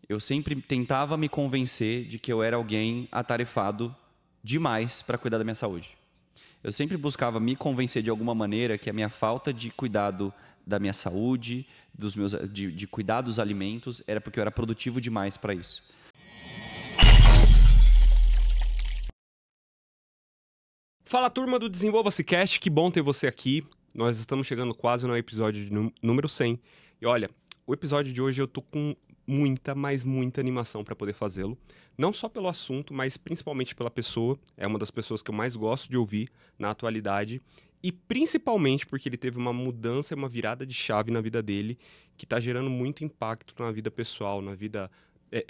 eu sempre tentava me convencer de que eu era alguém atarefado demais para cuidar da minha saúde. Eu sempre buscava me convencer de alguma maneira que a minha falta de cuidado da minha saúde, de cuidar dos alimentos, era porque eu era produtivo demais para isso. Fala, turma do Desenvolva-se Cast, que bom ter você aqui. Nós estamos chegando quase no episódio número 100. E olha, o episódio de hoje eu tô com muita, mas muita animação para poder fazê-lo. Não só pelo assunto, mas principalmente pela pessoa. É uma das pessoas que eu mais gosto de ouvir na atualidade. E principalmente porque ele teve uma mudança e uma virada de chave na vida dele, que tá gerando muito impacto na vida pessoal, na vida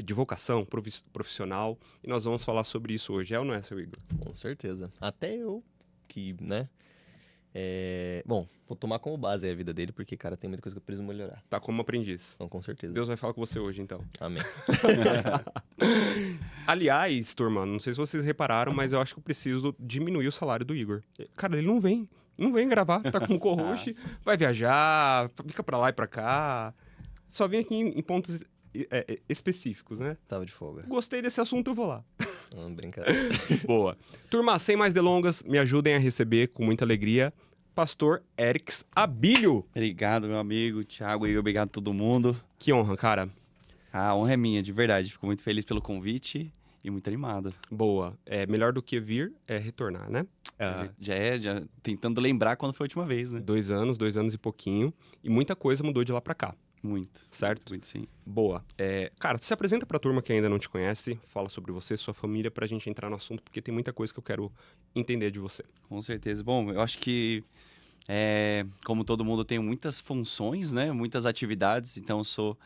de vocação, profissional. E nós vamos falar sobre isso hoje. É ou não é, seu Igor? Com certeza. Até eu, que, né? Bom, vou tomar como base a vida dele, porque, cara, tem muita coisa que eu preciso melhorar. Tá como aprendiz. Então, com certeza. Deus vai falar com você hoje, então. Amém. Aliás, turma, não sei se vocês repararam, mas eu acho que eu preciso diminuir o salário do Igor. Cara, ele não vem gravar, tá com co-host, vai viajar, fica pra lá e pra cá. Só vem aqui em pontos específicos, né? Tava de folga. Gostei desse assunto, eu vou lá. Brincadeira. Boa. Turma, sem mais delongas, me ajudem a receber com muita alegria Pastor Erix Abílio. Obrigado, meu amigo Thiago, e obrigado a todo mundo. Que honra, cara. A honra é minha, de verdade. Fico muito feliz pelo convite e muito animado. Boa. Melhor do que vir é retornar, né? Já tentando lembrar quando foi a última vez, né? 2 anos e pouquinho. E muita coisa mudou de lá pra cá. Muito. Certo? Muito, sim. Boa. Cara, se apresenta pra turma que ainda não te conhece, fala sobre você, sua família, pra gente entrar no assunto, porque tem muita coisa que eu quero entender de você. Com certeza. Bom, eu acho que, como todo mundo, eu tenho muitas funções, né? Muitas atividades, então eu sou,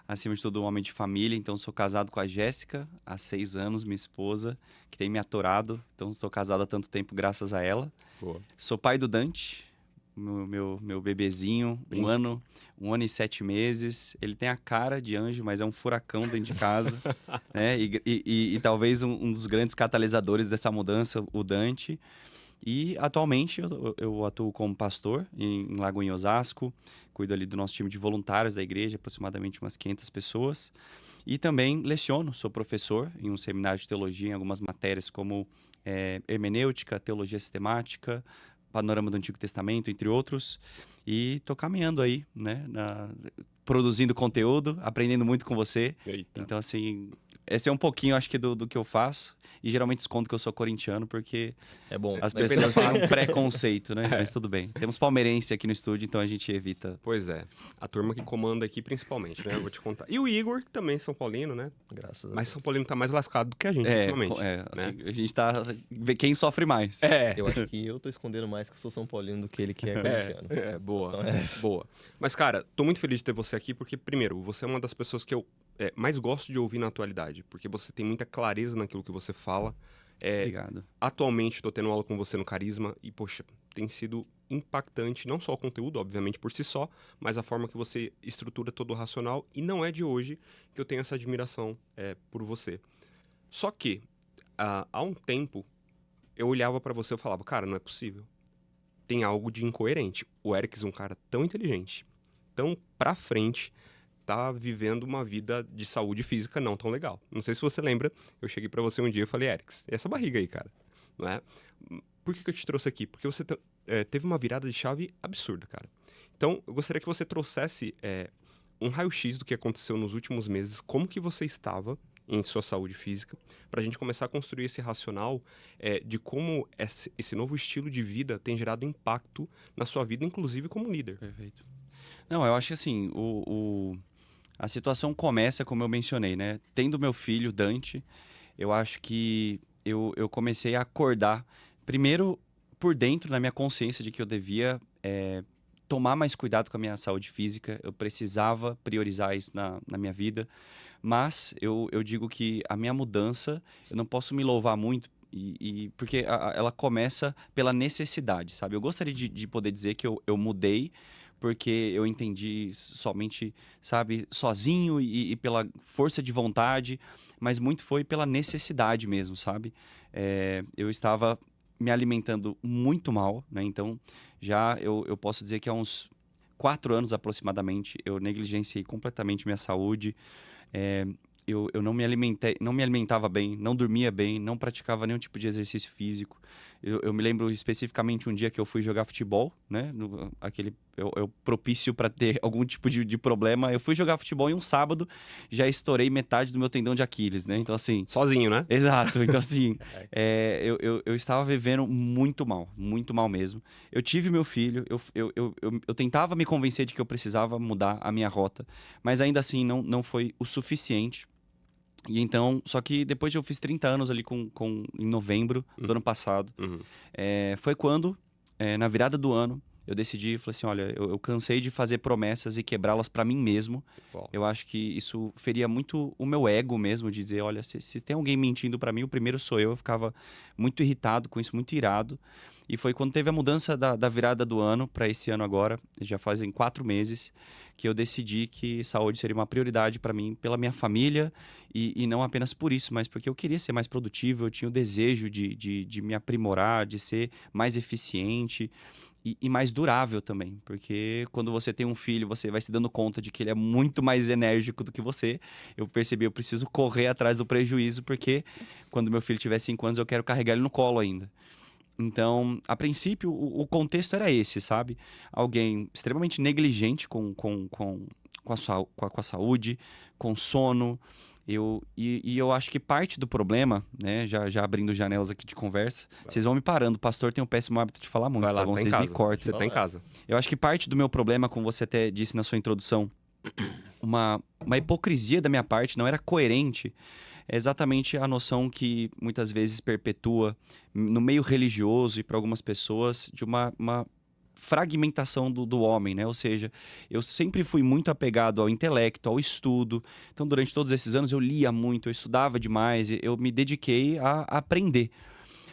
acima de tudo, um homem de família, então sou casado com a Jéssica, há 6 anos, minha esposa, que tem me aturado, então estou casado há tanto tempo graças a ela. Boa. Sou pai do Dante, meu bebezinho, um ano e 7 meses. Ele tem a cara de anjo, mas é um furacão dentro de casa, né? E talvez um dos grandes catalisadores dessa mudança, o Dante. E atualmente eu atuo como pastor em Lagoinha, Osasco. Cuido ali do nosso time de voluntários da igreja, aproximadamente umas 500 pessoas. E também leciono, sou professor em um seminário de teologia, em algumas matérias como hermenêutica, teologia sistemática, panorama do Antigo Testamento, entre outros. E tô caminhando aí, né? Produzindo conteúdo, aprendendo muito com você. Eita. Então, assim, esse é um pouquinho, acho que, do que eu faço. E geralmente escondo que eu sou corintiano, porque É bom. as pessoas têm um preconceito, né? Mas tudo bem. Temos palmeirense aqui no estúdio, então a gente evita. Pois é. A turma que comanda aqui, principalmente, né? Eu vou te contar. E o Igor, que também é São Paulino, né? Graças a Mas Deus. São Paulino tá mais lascado do que a gente, ultimamente. Assim, a gente tá... Vê quem sofre mais. Eu acho que eu tô escondendo mais que eu sou São Paulino do que ele que é corintiano. Boa. A situação é essa. Boa. Mas, cara, tô muito feliz de ter você aqui, porque, primeiro, você é uma das pessoas que eu mais gosto de ouvir na atualidade, porque você tem muita clareza naquilo que você fala. Obrigado. Atualmente, tô tendo aula com você no Carisma e, poxa, tem sido impactante, não só o conteúdo, obviamente, por si só, mas a forma que você estrutura todo o racional, e não é de hoje que eu tenho essa admiração por você. Só que, há um tempo, eu olhava pra você e falava, cara, não é possível. Tem algo de incoerente. O Erix é um cara tão inteligente, tão pra frente, tá vivendo uma vida de saúde física não tão legal. Não sei se você lembra, eu cheguei pra você um dia e falei, Erix, e essa barriga aí, cara? Não é? Por que eu te trouxe aqui? Porque você teve uma virada de chave absurda, cara. Então, eu gostaria que você trouxesse um raio-x do que aconteceu nos últimos meses, como que você estava em sua saúde física, pra gente começar a construir esse racional de como esse novo estilo de vida tem gerado impacto na sua vida, inclusive como líder. Perfeito. Não, eu acho que assim, a situação começa, como eu mencionei, né? Tendo meu filho, Dante, eu acho que eu comecei a acordar, primeiro por dentro, na minha consciência de que eu devia tomar mais cuidado com a minha saúde física, eu precisava priorizar isso na minha vida, mas eu digo que a minha mudança, eu não posso me louvar muito, porque ela começa pela necessidade, sabe? Eu gostaria de poder dizer que eu mudei, porque eu entendi somente, sabe, sozinho e pela força de vontade, mas muito foi pela necessidade mesmo, sabe? Eu estava me alimentando muito mal, né? Então, já eu posso dizer que há uns 4 anos aproximadamente, eu negligenciei completamente minha saúde. eu não não me alimentava bem, não dormia bem, não praticava nenhum tipo de exercício físico. Eu me lembro especificamente um dia que eu fui jogar futebol, né? Eu propício para ter algum tipo de problema. Eu fui jogar futebol em um sábado, já estourei metade do meu tendão de Aquiles, né? Então, assim. Sozinho, né? Exato. Então, assim, eu estava vivendo muito mal mesmo. Eu tive meu filho, eu tentava me convencer de que eu precisava mudar a minha rota, mas ainda assim não foi o suficiente. E então, só que depois de eu fiz 30 anos ali em novembro do ano passado, Uhum. foi quando, na virada do ano, eu decidi, falei assim, olha, eu cansei de fazer promessas e quebrá-las para mim mesmo. Uau. Eu acho que isso feria muito o meu ego mesmo, de dizer, olha, se tem alguém mentindo para mim, o primeiro sou eu. Eu ficava muito irritado com isso, muito irado. E foi quando teve a mudança da virada do ano para esse ano agora, já fazem 4 meses, que eu decidi que saúde seria uma prioridade para mim, pela minha família, e não apenas por isso, mas porque eu queria ser mais produtivo, eu tinha o desejo de me aprimorar, de ser mais eficiente e mais durável também. Porque quando você tem um filho, você vai se dando conta de que ele é muito mais enérgico do que você. Eu percebi, eu preciso correr atrás do prejuízo, porque quando meu filho tiver 5 anos, eu quero carregar ele no colo ainda. Então, a princípio, o contexto era esse, sabe? Alguém extremamente negligente com a saúde, com sono. E eu acho que parte do problema, né? Já abrindo janelas aqui de conversa, vocês vão me parando. O pastor tem um péssimo hábito de falar muito. Vai lá, Tá bom? tá em Vocês me casa. cortam. Você tá em casa. Eu acho que parte do meu problema, como você até disse na sua introdução, uma hipocrisia da minha parte, não era coerente. É exatamente a noção que muitas vezes perpetua no meio religioso e para algumas pessoas de uma fragmentação do homem, né? Ou seja, eu sempre fui muito apegado ao intelecto, ao estudo. Então, durante todos esses anos, eu lia muito, eu estudava demais, eu me dediquei a aprender,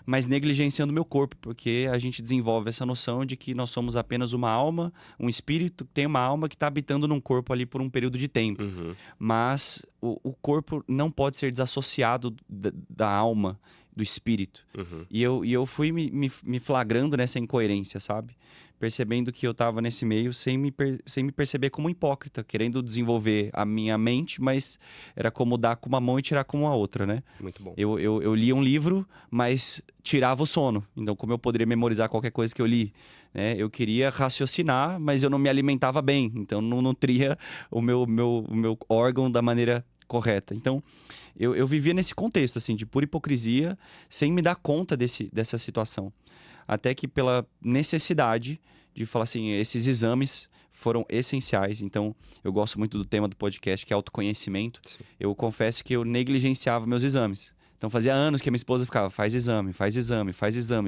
mas negligenciando meu corpo, porque a gente desenvolve essa noção de que nós somos apenas uma alma, um espírito que tem uma alma que está habitando num corpo ali por um período de tempo. Uhum. Mas o corpo não pode ser desassociado da alma, do espírito. Uhum. E eu fui me flagrando nessa incoerência, sabe? Percebendo que eu estava nesse meio sem me perceber como um hipócrita, querendo desenvolver a minha mente, mas era como dar com uma mão e tirar com a outra, né? Muito bom. Eu lia um livro, mas tirava o sono. Então, como eu poderia memorizar qualquer coisa que eu li? Né? Eu queria raciocinar, mas eu não me alimentava bem. Então, não nutria o meu órgão da maneira correta. Então, eu vivia nesse contexto, assim, de pura hipocrisia, sem me dar conta dessa situação. Até que pela necessidade de falar assim, esses exames foram essenciais. Então, eu gosto muito do tema do podcast, que é autoconhecimento. Sim. Eu confesso que eu negligenciava meus exames. Então, fazia anos que a minha esposa ficava, faz exame,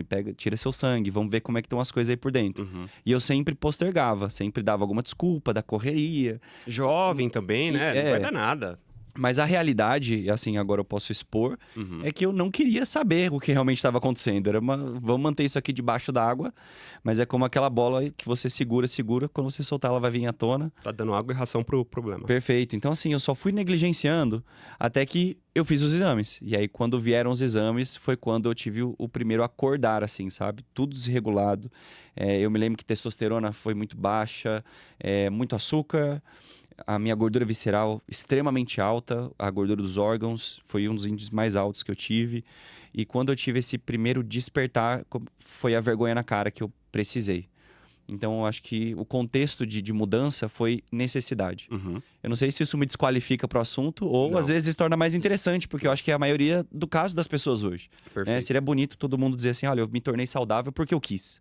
pega, tira seu sangue, vamos ver como é que estão as coisas aí por dentro. Uhum. E eu sempre postergava, sempre dava alguma desculpa da correria. Jovem também, né? Não vai dar nada. Mas a realidade, assim, agora eu posso expor, Uhum. é que eu não queria saber o que realmente estava acontecendo. Vamos manter isso aqui debaixo d'água, mas é como aquela bola que você segura, quando você soltar ela vai vir à tona. Tá dando água e ração pro problema. Perfeito. Então, assim, eu só fui negligenciando até que eu fiz os exames. E aí, quando vieram os exames, foi quando eu tive o primeiro acordar, assim, sabe? Tudo desregulado. Eu me lembro que testosterona foi muito baixa, muito açúcar. A minha gordura visceral extremamente alta, a gordura dos órgãos foi um dos índices mais altos que eu tive. E quando eu tive esse primeiro despertar, foi a vergonha na cara que eu precisei. Então, eu acho que o contexto de mudança foi necessidade. Uhum. Eu não sei se isso me desqualifica para o assunto ou, Não. às vezes, torna mais interessante, porque eu acho que é a maioria do caso das pessoas hoje. Perfeito. Seria bonito todo mundo dizer assim, olha, eu me tornei saudável porque eu quis.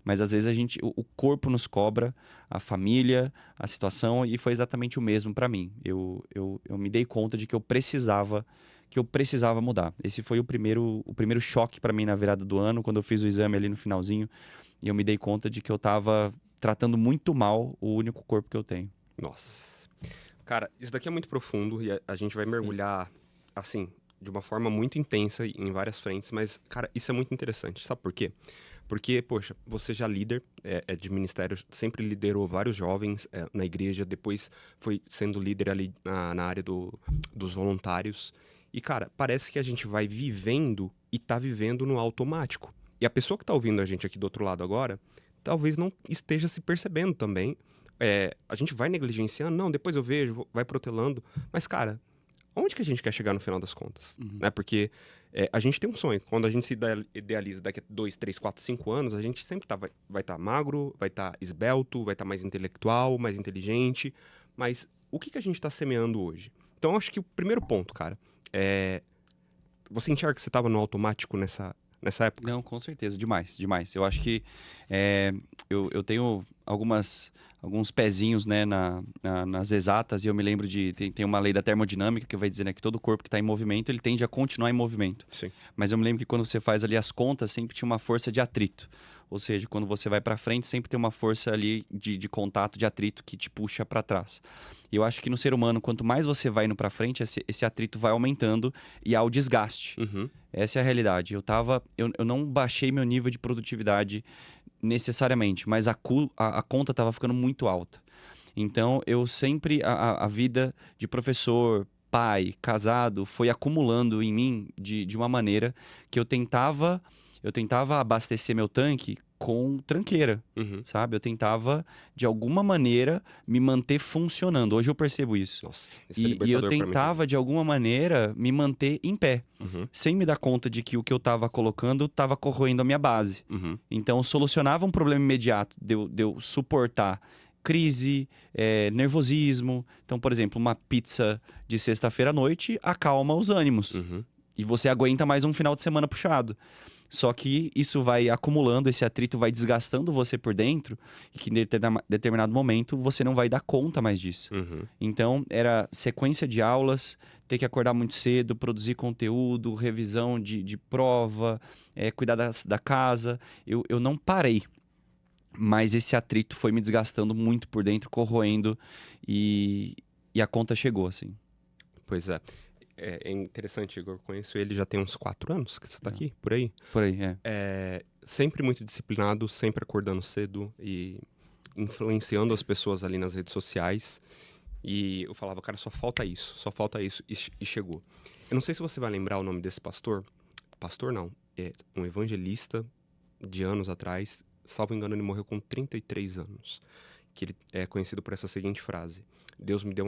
Mas, às vezes, o corpo nos cobra, a família, a situação, e foi exatamente o mesmo para mim. Eu me dei conta de que eu precisava mudar. Esse foi o primeiro choque para mim na virada do ano, quando eu fiz o exame ali no finalzinho. E eu me dei conta de que eu tava tratando muito mal o único corpo que eu tenho. Nossa. Cara, isso daqui é muito profundo e a gente vai mergulhar, assim, de uma forma muito intensa em várias frentes. Mas, cara, isso é muito interessante. Sabe por quê? Porque, poxa, você já líder de ministério, sempre liderou vários jovens na igreja, depois foi sendo líder ali na área dos voluntários. E, cara, parece que a gente vai vivendo e tá vivendo no automático. E a pessoa que tá ouvindo a gente aqui do outro lado agora, talvez não esteja se percebendo também. A gente vai negligenciando, não, depois eu vejo, vai protelando. Mas, cara, onde que a gente quer chegar no final das contas? Uhum. Né? Porque a gente tem um sonho. Quando a gente se idealiza daqui a 2, 3, 4, 5 anos, a gente sempre vai estar magro, vai estar esbelto, vai estar mais intelectual, mais inteligente. Mas o que a gente está semeando hoje? Então, eu acho que o primeiro ponto, cara, você enxerga que você estava no automático nessa época? Não, com certeza, demais, demais. Eu acho que eu tenho alguns pezinhos, né, nas exatas, e eu me lembro tem uma lei da termodinâmica que vai dizer, né, que todo corpo que está em movimento, ele tende a continuar em movimento. Sim. Mas eu me lembro que quando você faz ali as contas, sempre tinha uma força de atrito. Ou seja, quando você vai para frente, sempre tem uma força ali de contato, de atrito que te puxa para trás. E eu acho que no ser humano, quanto mais você vai indo para frente, esse atrito vai aumentando e há o desgaste. Uhum. Essa é a realidade. Eu não baixei meu nível de produtividade necessariamente, mas a conta estava ficando muito alta. Então, eu sempre, a vida de professor, pai, casado, foi acumulando em mim de uma maneira que eu tentava abastecer meu tanque com tranqueira, Uhum. sabe? Eu tentava, de alguma maneira, me manter funcionando. Hoje eu percebo isso. Nossa, isso é E eu libertador pra mim. tentava, de alguma maneira, me manter em pé, Uhum. sem me dar conta de que o que eu estava colocando estava corroendo a minha base. Uhum. Então, solucionava um problema imediato de eu suportar crise, nervosismo. Então, por exemplo, uma pizza de sexta-feira à noite acalma os ânimos. Uhum. E você aguenta mais um final de semana puxado. Só que isso vai acumulando, esse atrito vai desgastando você por dentro, e que em determinado momento você não vai dar conta mais disso. Uhum. Então, era sequência de aulas, ter que acordar muito cedo, produzir conteúdo, revisão de prova, cuidar da casa. Eu não parei. Mas esse atrito foi me desgastando muito por dentro, corroendo, e a conta chegou, assim. Pois é. É interessante, Igor. Conheço ele já tem uns 4 anos que você tá Não. aqui, por aí. Por aí, Sempre muito disciplinado, sempre acordando cedo e influenciando as pessoas ali nas redes sociais. E eu falava, cara, só falta isso e chegou. Eu não sei se você vai lembrar o nome desse pastor. Pastor não, é um evangelista de anos atrás. Salvo engano, ele morreu com 33 anos. Que ele é conhecido por essa seguinte frase: Deus me deu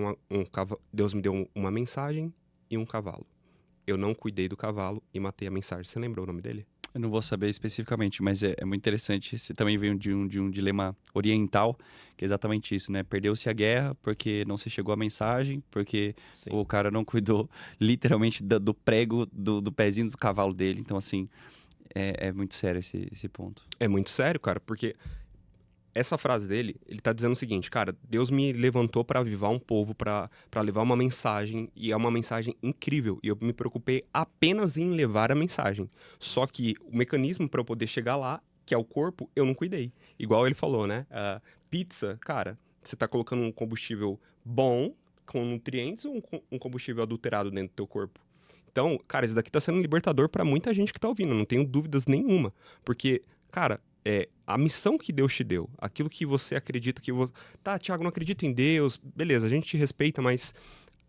uma mensagem e um cavalo. Eu não cuidei do cavalo e matei a mensagem. Você lembrou o nome dele? Eu não vou saber especificamente, mas é muito interessante. Você também veio de um dilema oriental, que é exatamente isso, né? Perdeu-se a guerra porque não se chegou a mensagem, porque Sim. o cara não cuidou literalmente do prego do pezinho do cavalo dele. Então, assim, é muito sério esse ponto. É muito sério, cara, porque essa frase dele, ele tá dizendo o seguinte, cara, Deus me levantou para avivar um povo, para levar uma mensagem, e é uma mensagem incrível, e eu me preocupei apenas em levar a mensagem. Só que o mecanismo para eu poder chegar lá, que é o corpo, eu não cuidei. Igual ele falou, né? Pizza, cara, você tá colocando um combustível bom, com nutrientes, ou um combustível adulterado dentro do teu corpo? Então, cara, isso daqui tá sendo libertador para muita gente que tá ouvindo, não tenho dúvidas nenhuma. Porque, cara, a missão que Deus te deu, aquilo que você acredita que você... Tá, Thiago, não acredito em Deus, beleza, a gente te respeita, mas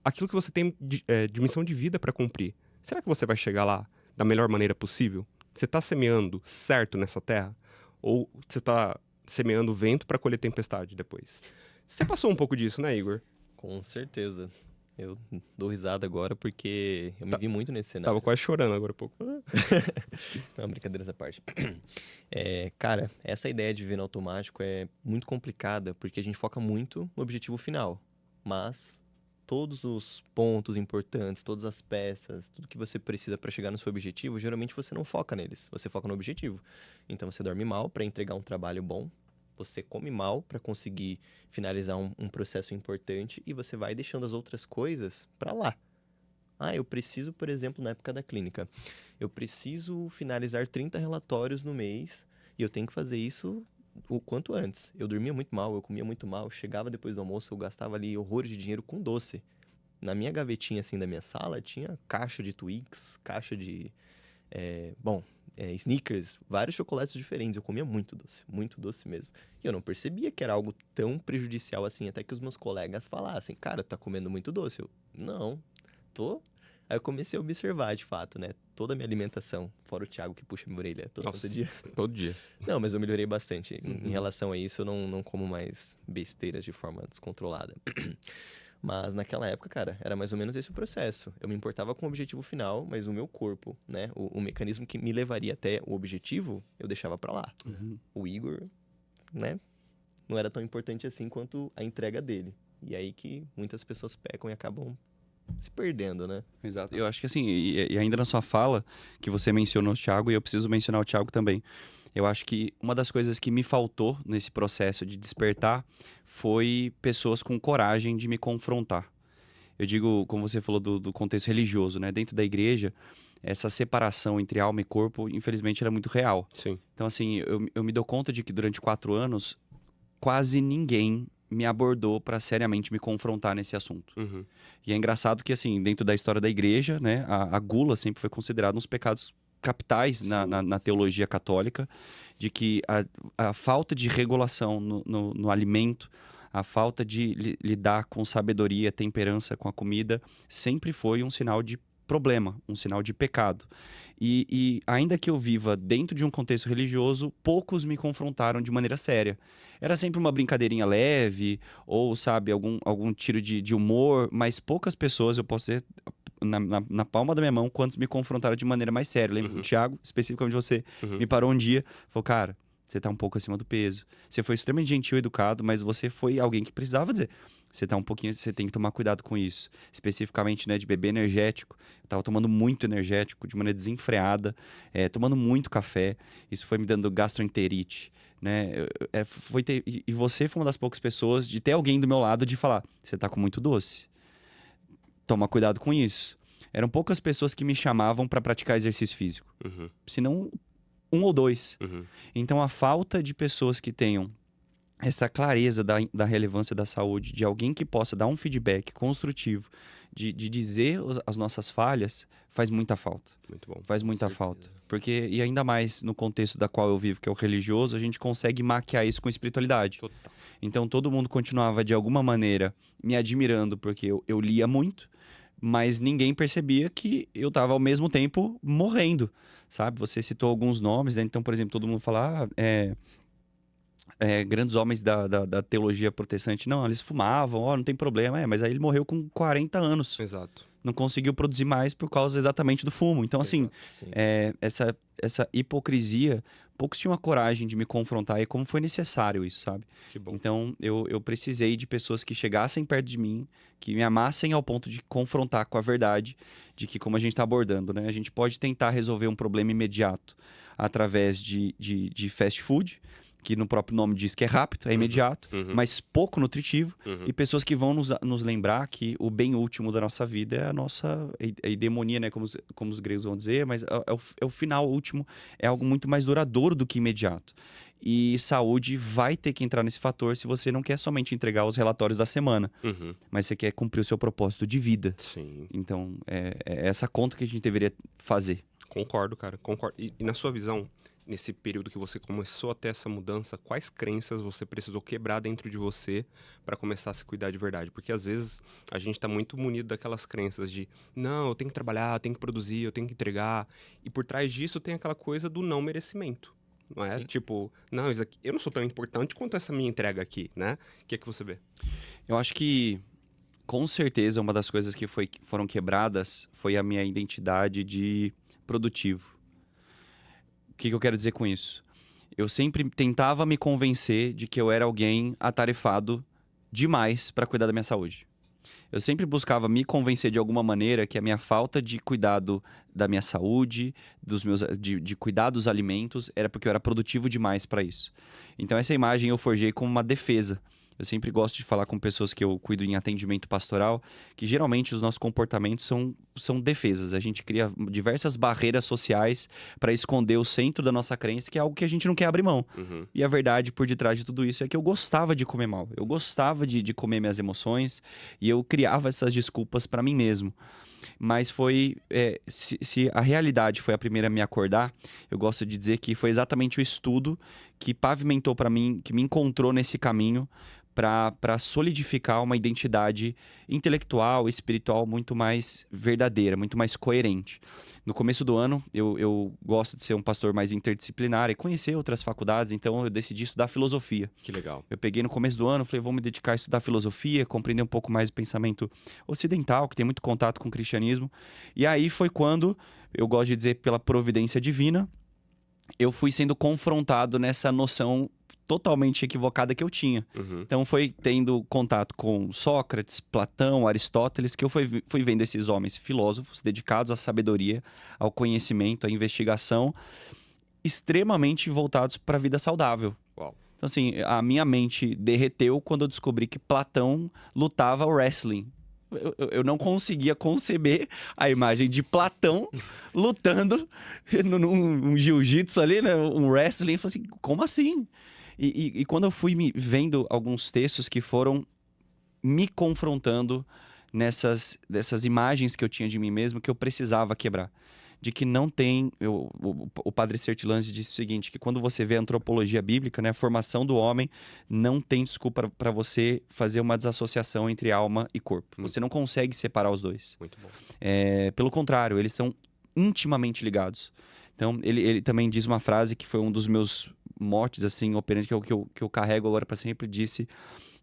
aquilo que você tem de missão de vida para cumprir, será que você vai chegar lá da melhor maneira possível? Você tá semeando certo nessa terra? Ou você tá semeando vento para colher tempestade depois? Você passou um pouco disso, né, Igor? Com certeza. Eu dou risada agora porque eu me vi muito nesse cenário. Tava quase chorando agora há pouco. Não, brincadeiras à parte. Cara, essa ideia de viver no automático é muito complicada porque a gente foca muito no objetivo final. Mas todos os pontos importantes, todas as peças, tudo que você precisa para chegar no seu objetivo, geralmente você não foca neles. Você foca no objetivo. Então você dorme mal para entregar um trabalho bom. Você come mal para conseguir finalizar um processo importante e você vai deixando as outras coisas para lá. Eu preciso, por exemplo, na época da clínica, eu preciso finalizar 30 relatórios no mês e eu tenho que fazer isso o quanto antes. Eu dormia muito mal, eu comia muito mal, chegava depois do almoço, eu gastava ali horrores de dinheiro com doce. Na minha gavetinha, assim, da minha sala, tinha caixa de Twix, caixa de... Snickers, vários chocolates diferentes. Eu comia muito doce mesmo. E eu não percebia que era algo tão prejudicial assim, até que os meus colegas falassem, cara, tá comendo muito doce. Eu, não, tô. Aí eu comecei a observar, de fato, né, toda a minha alimentação, fora o Thiago que puxa minha orelha todo dia. Todo dia. Não, mas eu melhorei bastante. Em relação a isso, eu não como mais besteiras de forma descontrolada. Mas naquela época, cara, era mais ou menos esse o processo. Eu me importava com o objetivo final, mas o meu corpo, né? O mecanismo que me levaria até o objetivo, eu deixava pra lá. O Igor, né? Não era tão importante assim quanto a entrega dele. E aí que muitas pessoas pecam e acabam se perdendo, né? Exato. Eu acho que assim, e ainda na sua fala, que você mencionou o Thiago, e eu preciso mencionar o Thiago também. Eu acho que uma das coisas que me faltou nesse processo de despertar foi pessoas com coragem de me confrontar. Eu digo, como você falou do contexto religioso, né? Dentro da igreja, essa separação entre alma e corpo, infelizmente, era muito real. Sim. Então, assim, eu me dou conta de que durante 4 anos, quase ninguém me abordou para seriamente me confrontar nesse assunto. Uhum. E é engraçado que, assim, dentro da história da igreja, né, a gula sempre foi considerada um dos pecados capitais na teologia católica, de que a falta de regulação no alimento, a falta de lidar com sabedoria, temperança com a comida, sempre foi um sinal de problema, um sinal de pecado. E ainda que eu viva dentro de um contexto religioso, poucos me confrontaram de maneira séria. Era sempre uma brincadeirinha leve, ou, sabe, algum tiro de humor, mas poucas pessoas, eu posso dizer, na palma da minha mão, quantos me confrontaram de maneira mais séria. Eu lembro que o Thiago, especificamente você, me parou um dia, falou, cara, você tá um pouco acima do peso. Você foi extremamente gentil e educado, mas você foi alguém que precisava dizer, você tá um pouquinho, você tem que tomar cuidado com isso. Especificamente, né, de beber energético. Eu tava tomando muito energético, de maneira desenfreada, tomando muito café. Isso foi me dando gastroenterite, né? E você foi uma das poucas pessoas de ter alguém do meu lado de falar, você tá com muito doce. Toma cuidado com isso. Eram poucas pessoas que me chamavam para praticar exercício físico. Senão, 1 ou 2. Então, a falta de pessoas que tenham essa clareza da relevância da saúde, de alguém que possa dar um feedback construtivo, de dizer as nossas falhas, faz muita falta. Muito bom. Faz muita falta. Porque, e ainda mais no contexto da qual eu vivo, que é o religioso, a gente consegue maquiar isso com espiritualidade. Total. Então, todo mundo continuava, de alguma maneira, me admirando, porque eu lia muito, mas ninguém percebia que eu estava, ao mesmo tempo, morrendo, sabe? Você citou alguns nomes, né? Então, por exemplo, todo mundo fala... grandes homens da teologia protestante, não, eles fumavam, não tem problema, mas aí ele morreu com 40 anos. Exato. Não conseguiu produzir mais por causa exatamente do fumo. Então, assim, essa hipocrisia, poucos tinham a coragem de me confrontar e como foi necessário isso, sabe? Que bom. Então, eu precisei de pessoas que chegassem perto de mim, que me amassem ao ponto de confrontar com a verdade, de que, como a gente está abordando, né? A gente pode tentar resolver um problema imediato através de fast food, que no próprio nome diz que é rápido, é imediato, mas pouco nutritivo, e pessoas que vão nos lembrar que o bem último da nossa vida é a nossa eudemonia, né? Como os gregos vão dizer, mas é o final último, é algo muito mais duradouro do que imediato. E saúde vai ter que entrar nesse fator se você não quer somente entregar os relatórios da semana, mas você quer cumprir o seu propósito de vida. Sim. Então, é essa conta que a gente deveria fazer. Concordo, cara. Concordo. E na sua visão, nesse período que você começou a ter essa mudança, quais crenças você precisou quebrar dentro de você para começar a se cuidar de verdade? Porque às vezes a gente tá muito munido daquelas crenças de não, eu tenho que trabalhar, eu tenho que produzir, eu tenho que entregar. E por trás disso tem aquela coisa do não merecimento. Não é? Sim. Tipo, não, isso aqui, eu não sou tão importante quanto essa minha entrega aqui, né? O que é que você vê? Eu acho que, com certeza, uma das coisas que foram quebradas foi a minha identidade de produtivo. O que eu quero dizer com isso? Eu sempre tentava me convencer de que eu era alguém atarefado demais para cuidar da minha saúde. Eu sempre buscava me convencer de alguma maneira que a minha falta de cuidado da minha saúde, de cuidar dos alimentos, era porque eu era produtivo demais para isso. Então essa imagem eu forjei como uma defesa. Eu sempre gosto de falar com pessoas que eu cuido em atendimento pastoral, que geralmente os nossos comportamentos são defesas. A gente cria diversas barreiras sociais para esconder o centro da nossa crença, que é algo que a gente não quer abrir mão. E a verdade por detrás de tudo isso é que eu gostava de comer mal. Eu gostava de comer minhas emoções e eu criava essas desculpas para mim mesmo. Mas foi... se a realidade foi a primeira a me acordar, eu gosto de dizer que foi exatamente o estudo que pavimentou para mim, que me encontrou nesse caminho para solidificar uma identidade intelectual, espiritual muito mais verdadeira, muito mais coerente. No começo do ano, eu gosto de ser um pastor mais interdisciplinar e conhecer outras faculdades, então eu decidi estudar filosofia. Que legal. Eu peguei no começo do ano, falei, vou me dedicar a estudar filosofia, compreender um pouco mais o pensamento ocidental, que tem muito contato com o cristianismo. E aí foi quando, eu gosto de dizer pela providência divina, eu fui sendo confrontado nessa noção totalmente equivocada que eu tinha. Uhum. Então foi tendo contato com Sócrates, Platão, Aristóteles, que eu fui vendo esses homens filósofos dedicados à sabedoria, ao conhecimento, à investigação, extremamente voltados para a vida saudável. Uau. Então assim, a minha mente derreteu quando eu descobri que Platão lutava wrestling. Eu não conseguia conceber a imagem de Platão lutando num jiu-jitsu ali, né? Um wrestling. Eu falei assim, como assim? E quando eu fui me vendo alguns textos que foram me confrontando dessas imagens que eu tinha de mim mesmo, que eu precisava quebrar. De que não tem... o padre Sertillanges disse o seguinte, que quando você vê a antropologia bíblica, né, a formação do homem, não tem desculpa para você fazer uma desassociação entre alma e corpo. Você não consegue separar os dois. Muito bom. Pelo contrário, eles são intimamente ligados. Então, ele também diz uma frase que foi um dos meus motes, assim, operantes, que eu carrego agora para sempre, disse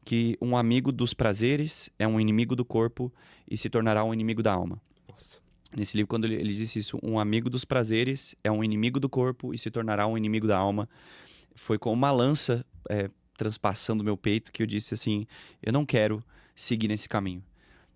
que um amigo dos prazeres é um inimigo do corpo e se tornará um inimigo da alma. Nossa. Nesse livro, quando ele disse isso, um amigo dos prazeres é um inimigo do corpo e se tornará um inimigo da alma, foi com uma lança transpassando meu peito que eu disse assim, eu não quero seguir nesse caminho.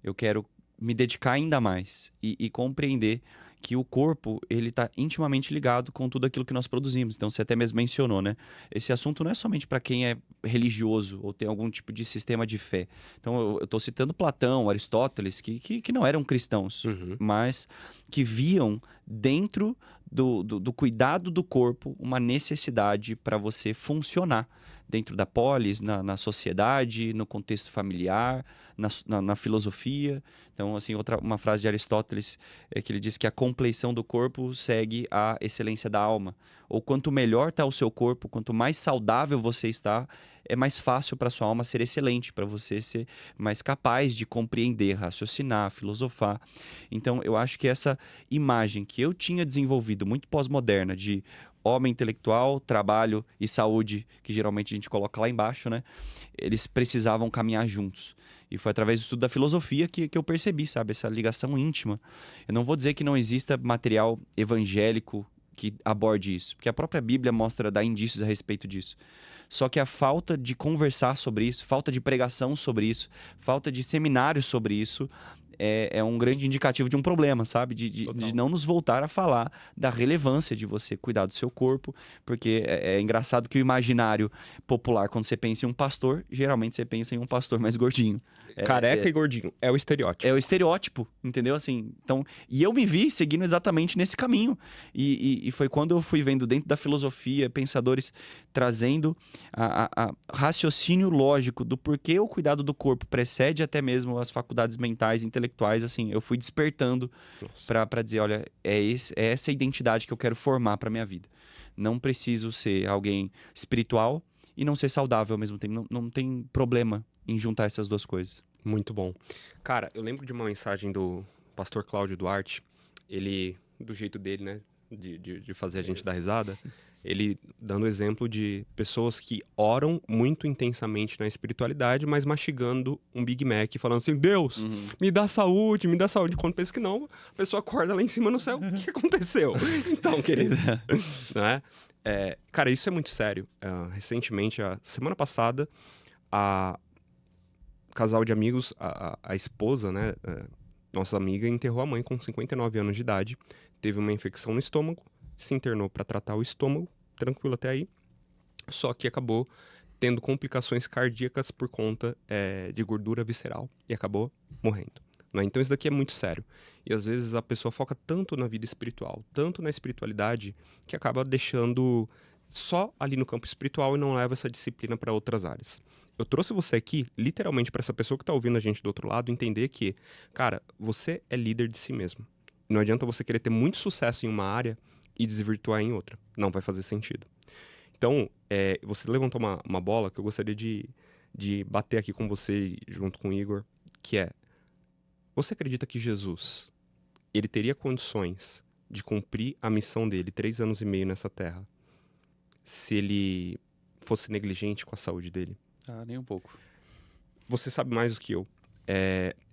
Eu quero me dedicar ainda mais e compreender que o corpo, ele está intimamente ligado com tudo aquilo que nós produzimos. Então, você até mesmo mencionou, né? Esse assunto não é somente para quem é religioso ou tem algum tipo de sistema de fé. Então, eu estou citando Platão, Aristóteles, que não eram cristãos, mas que viam dentro do cuidado do corpo uma necessidade para você funcionar dentro da polis, na sociedade, no contexto familiar, na filosofia. Então, assim, uma frase de Aristóteles é que ele diz que a compleição do corpo segue a excelência da alma. Ou quanto melhor está o seu corpo, quanto mais saudável você está, é mais fácil para sua alma ser excelente, para você ser mais capaz de compreender, raciocinar, filosofar. Então, eu acho que essa imagem que eu tinha desenvolvido, muito pós-moderna, de homem intelectual, trabalho e saúde, que geralmente a gente coloca lá embaixo, né? Eles precisavam caminhar juntos. E foi através do estudo da filosofia que eu percebi, sabe? Essa ligação íntima. Eu não vou dizer que não exista material evangélico que aborde isso, porque a própria Bíblia dá indícios a respeito disso. Só que a falta de conversar sobre isso, falta de pregação sobre isso, falta de seminários sobre isso, é um grande indicativo de um problema, sabe? De não nos voltar a falar da relevância de você cuidar do seu corpo, porque é engraçado que o imaginário popular, quando você pensa em um pastor, geralmente você pensa em um pastor mais gordinho. Careca e gordinho. É o estereótipo. É o estereótipo, entendeu? Assim, então, e eu me vi seguindo exatamente nesse caminho. E foi quando eu fui vendo dentro da filosofia, pensadores trazendo a raciocínio lógico do porquê o cuidado do corpo precede até mesmo as faculdades mentais e intelectuais, assim, eu fui despertando para dizer, olha, é essa identidade que eu quero formar para minha vida. Não preciso ser alguém espiritual e não ser saudável ao mesmo tempo. Não tem problema em juntar essas duas coisas. Muito bom. Cara, eu lembro de uma mensagem do pastor Cláudio Duarte, ele, do jeito dele, né, de fazer a gente dar risada, ele dando exemplo de pessoas que oram muito intensamente na espiritualidade, mas mastigando um Big Mac, falando assim, Deus, me dá saúde, me dá saúde. Quando pensa que não, a pessoa acorda lá em cima no céu, o que aconteceu? Então, querido, né? Cara, isso é muito sério. Recentemente, a semana passada, casal de amigos, a esposa, né, nossa amiga, enterrou a mãe com 59 anos de idade, teve uma infecção no estômago, se internou para tratar o estômago, tranquilo até aí, só que acabou tendo complicações cardíacas por conta de gordura visceral e acabou morrendo. Né? Então isso daqui é muito sério. E às vezes a pessoa foca tanto na vida espiritual, tanto na espiritualidade, que acaba deixando só ali no campo espiritual e não leva essa disciplina para outras áreas. Eu trouxe você aqui, literalmente, para essa pessoa que está ouvindo a gente do outro lado, entender que, cara, você é líder de si mesmo. Não adianta você querer ter muito sucesso em uma área e desvirtuar em outra. Não vai fazer sentido. Então, você levantou uma bola que eu gostaria de de bater aqui com você junto com o Igor, que é: você acredita que Jesus, ele teria condições de cumprir a missão dele 3 anos e meio nessa terra se ele fosse negligente com a saúde dele? Ah, nem um pouco. Você sabe mais do que eu.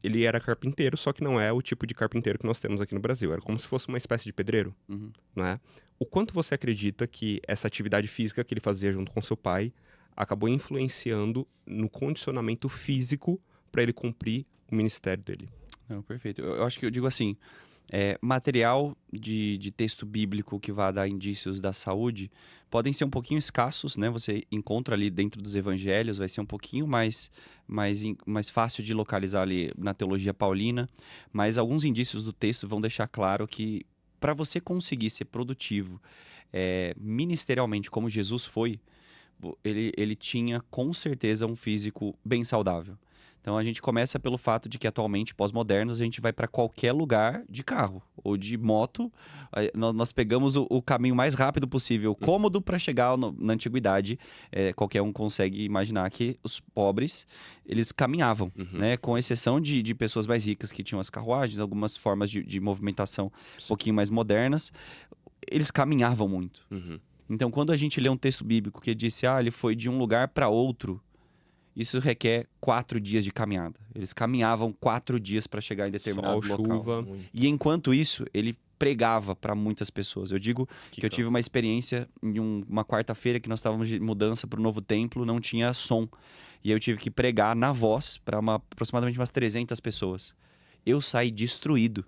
Ele era carpinteiro, só que não é o tipo de carpinteiro que nós temos aqui no Brasil. Era como se fosse uma espécie de pedreiro, Uhum. não é? O quanto você acredita que essa atividade física que ele fazia junto com seu pai acabou influenciando no condicionamento físico para ele cumprir o ministério dele? Não, perfeito. Eu acho que eu digo assim, material de texto bíblico que vá dar indícios da saúde podem ser um pouquinho escassos, né? Você encontra ali dentro dos evangelhos, vai ser um pouquinho mais fácil de localizar ali na teologia paulina, mas alguns indícios do texto vão deixar claro que para você conseguir ser produtivo ministerialmente como Jesus foi, ele tinha com certeza um físico bem saudável. Então a gente começa pelo fato de que atualmente, pós-modernos, a gente vai para qualquer lugar de carro ou de moto. Nós pegamos o caminho mais rápido possível, cômodo para chegar na antiguidade. Qualquer um consegue imaginar que os pobres, eles caminhavam, né? Com exceção de pessoas mais ricas que tinham as carruagens, algumas formas de movimentação um pouquinho mais modernas. Eles caminhavam muito. Então quando a gente lê um texto bíblico que disse, ele foi de um lugar para outro, isso requer 4 dias de caminhada. Eles caminhavam 4 dias para chegar em determinado Sol, local. chuva. E enquanto isso, ele pregava para muitas pessoas. Eu digo que eu tive uma experiência em uma quarta-feira que nós estávamos de mudança para o novo templo, não tinha som. E eu tive que pregar na voz para aproximadamente umas 300 pessoas. Eu saí destruído.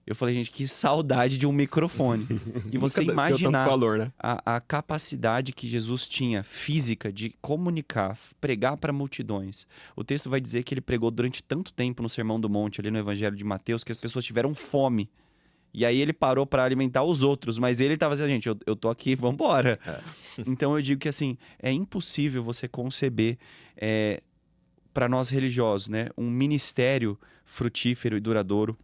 Eu falei, gente, que saudade de um microfone. E você imaginar valor, né? a capacidade que Jesus tinha, física, de comunicar, pregar para multidões. O texto vai dizer que ele pregou durante tanto tempo no Sermão do Monte, ali no Evangelho de Mateus, que as pessoas tiveram fome. E aí ele parou para alimentar os outros, mas ele estava dizendo, gente, eu tô aqui, vamos embora. Então eu digo que assim, é impossível você conceber, para nós religiosos, né, um ministério frutífero e duradouro.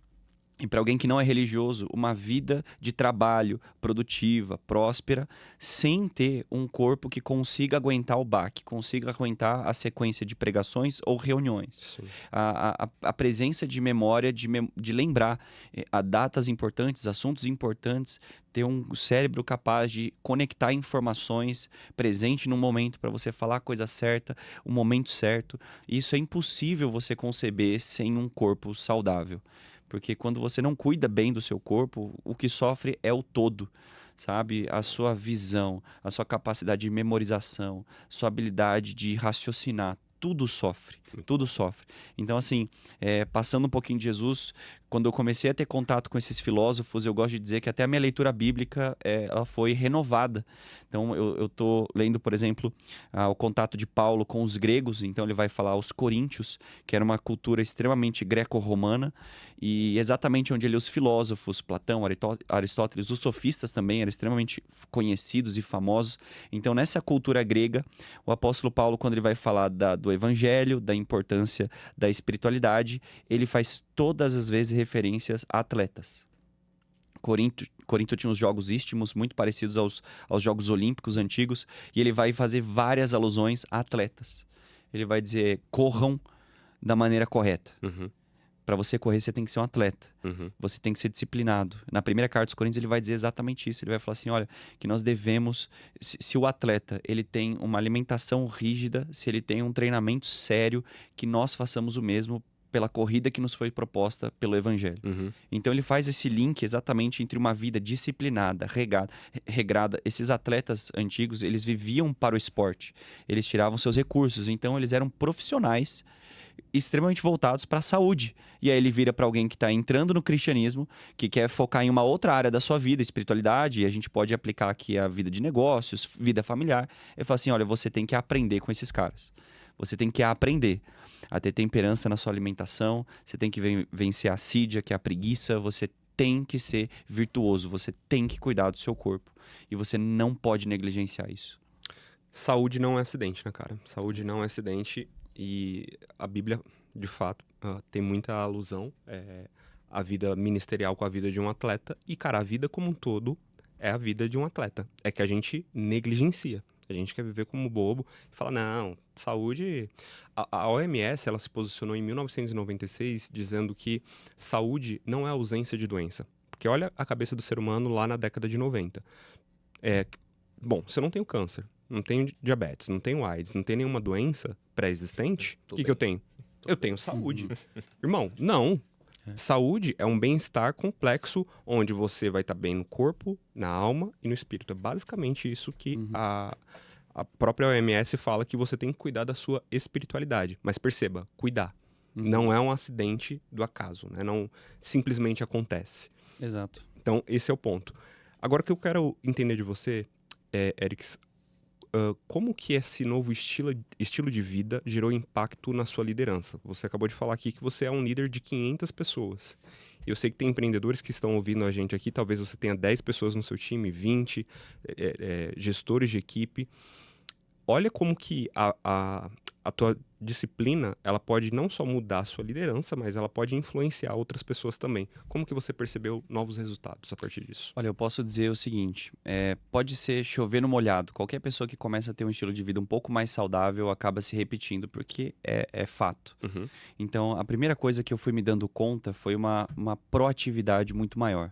E para alguém que não é religioso, uma vida de trabalho produtiva, próspera, sem ter um corpo que consiga aguentar o baque, consiga aguentar a sequência de pregações ou reuniões. A presença de memória, de lembrar datas importantes, assuntos importantes, ter um cérebro capaz de conectar informações presente no momento para você falar a coisa certa, o momento certo. Isso é impossível você conceber sem um corpo saudável. Porque quando você não cuida bem do seu corpo, o que sofre é o todo, sabe? A sua visão, a sua capacidade de memorização, sua habilidade de raciocinar, tudo sofre, tudo sofre. Então, assim, passando um pouquinho de Jesus, quando eu comecei a ter contato com esses filósofos, eu gosto de dizer que até a minha leitura bíblica ela foi renovada. Então, eu estou lendo, por exemplo, o contato de Paulo com os gregos. Então, ele vai falar aos coríntios, que era uma cultura extremamente greco-romana, e exatamente onde ele, os filósofos, Platão, Aristóteles, os sofistas também eram extremamente conhecidos e famosos. Então, nessa cultura grega, o apóstolo Paulo, quando ele vai falar do evangelho, da importância da espiritualidade, ele faz todas as vezes referências a atletas. Corinto tinha os jogos istmos, muito parecidos aos Jogos Olímpicos antigos, e ele vai fazer várias alusões a atletas. Ele vai dizer, corram da maneira correta. Para você correr, você tem que ser um atleta. Você tem que ser disciplinado. Na primeira carta dos Coríntios, ele vai dizer exatamente isso. Ele vai falar assim, olha, que nós devemos... Se o atleta ele tem uma alimentação rígida, se ele tem um treinamento sério, que nós façamos o mesmo pela corrida que nos foi proposta pelo Evangelho. Então ele faz esse link exatamente entre uma vida disciplinada, regrada. Esses atletas antigos, eles viviam para o esporte. Eles tiravam seus recursos. Então eles eram profissionais extremamente voltados para a saúde. E aí ele vira para alguém que está entrando no cristianismo, que quer focar em uma outra área da sua vida, espiritualidade, e a gente pode aplicar aqui a vida de negócios, vida familiar. Ele fala assim, olha, você tem que aprender com esses caras. Você tem que aprender a ter temperança na sua alimentação, você tem que vencer a assídia, que é a preguiça, você tem que ser virtuoso, você tem que cuidar do seu corpo. E você não pode negligenciar isso. Saúde não é acidente, né, cara? Saúde não é acidente. E a Bíblia, de fato, tem muita alusão à vida ministerial com a vida de um atleta. E, cara, a vida como um todo é a vida de um atleta. É que a gente negligencia. A gente quer viver como bobo e fala, não, saúde... A OMS, ela se posicionou em 1996 dizendo que saúde não é ausência de doença. Porque olha a cabeça do ser humano lá na década de 90. Bom, se eu não tenho câncer, não tenho diabetes, não tenho AIDS, não tenho nenhuma doença pré-existente, o que eu tenho? Eu tenho saúde. Irmão, não. Saúde é um bem-estar complexo, onde você vai estar bem no corpo, na alma e no espírito. É basicamente isso que a própria OMS fala, que você tem que cuidar da sua espiritualidade. Mas perceba, cuidar. Não é um acidente do acaso, né? Não simplesmente acontece. Exato. Então, esse é o ponto. Agora, o que eu quero entender de você, Erics, como que esse novo estilo de vida gerou impacto na sua liderança? Você acabou de falar aqui que você é um líder de 500 pessoas. Eu sei que tem empreendedores que estão ouvindo a gente aqui, talvez você tenha 10 pessoas no seu time, 20 gestores de equipe. Olha como que a tua disciplina, ela pode não só mudar a sua liderança, mas ela pode influenciar outras pessoas também. Como que você percebeu novos resultados a partir disso? Olha, eu posso dizer o seguinte, pode ser chover no molhado. Qualquer pessoa que começa a ter um estilo de vida um pouco mais saudável acaba se repetindo, porque é fato. Uhum. Então, a primeira coisa que eu fui me dando conta foi uma proatividade muito maior.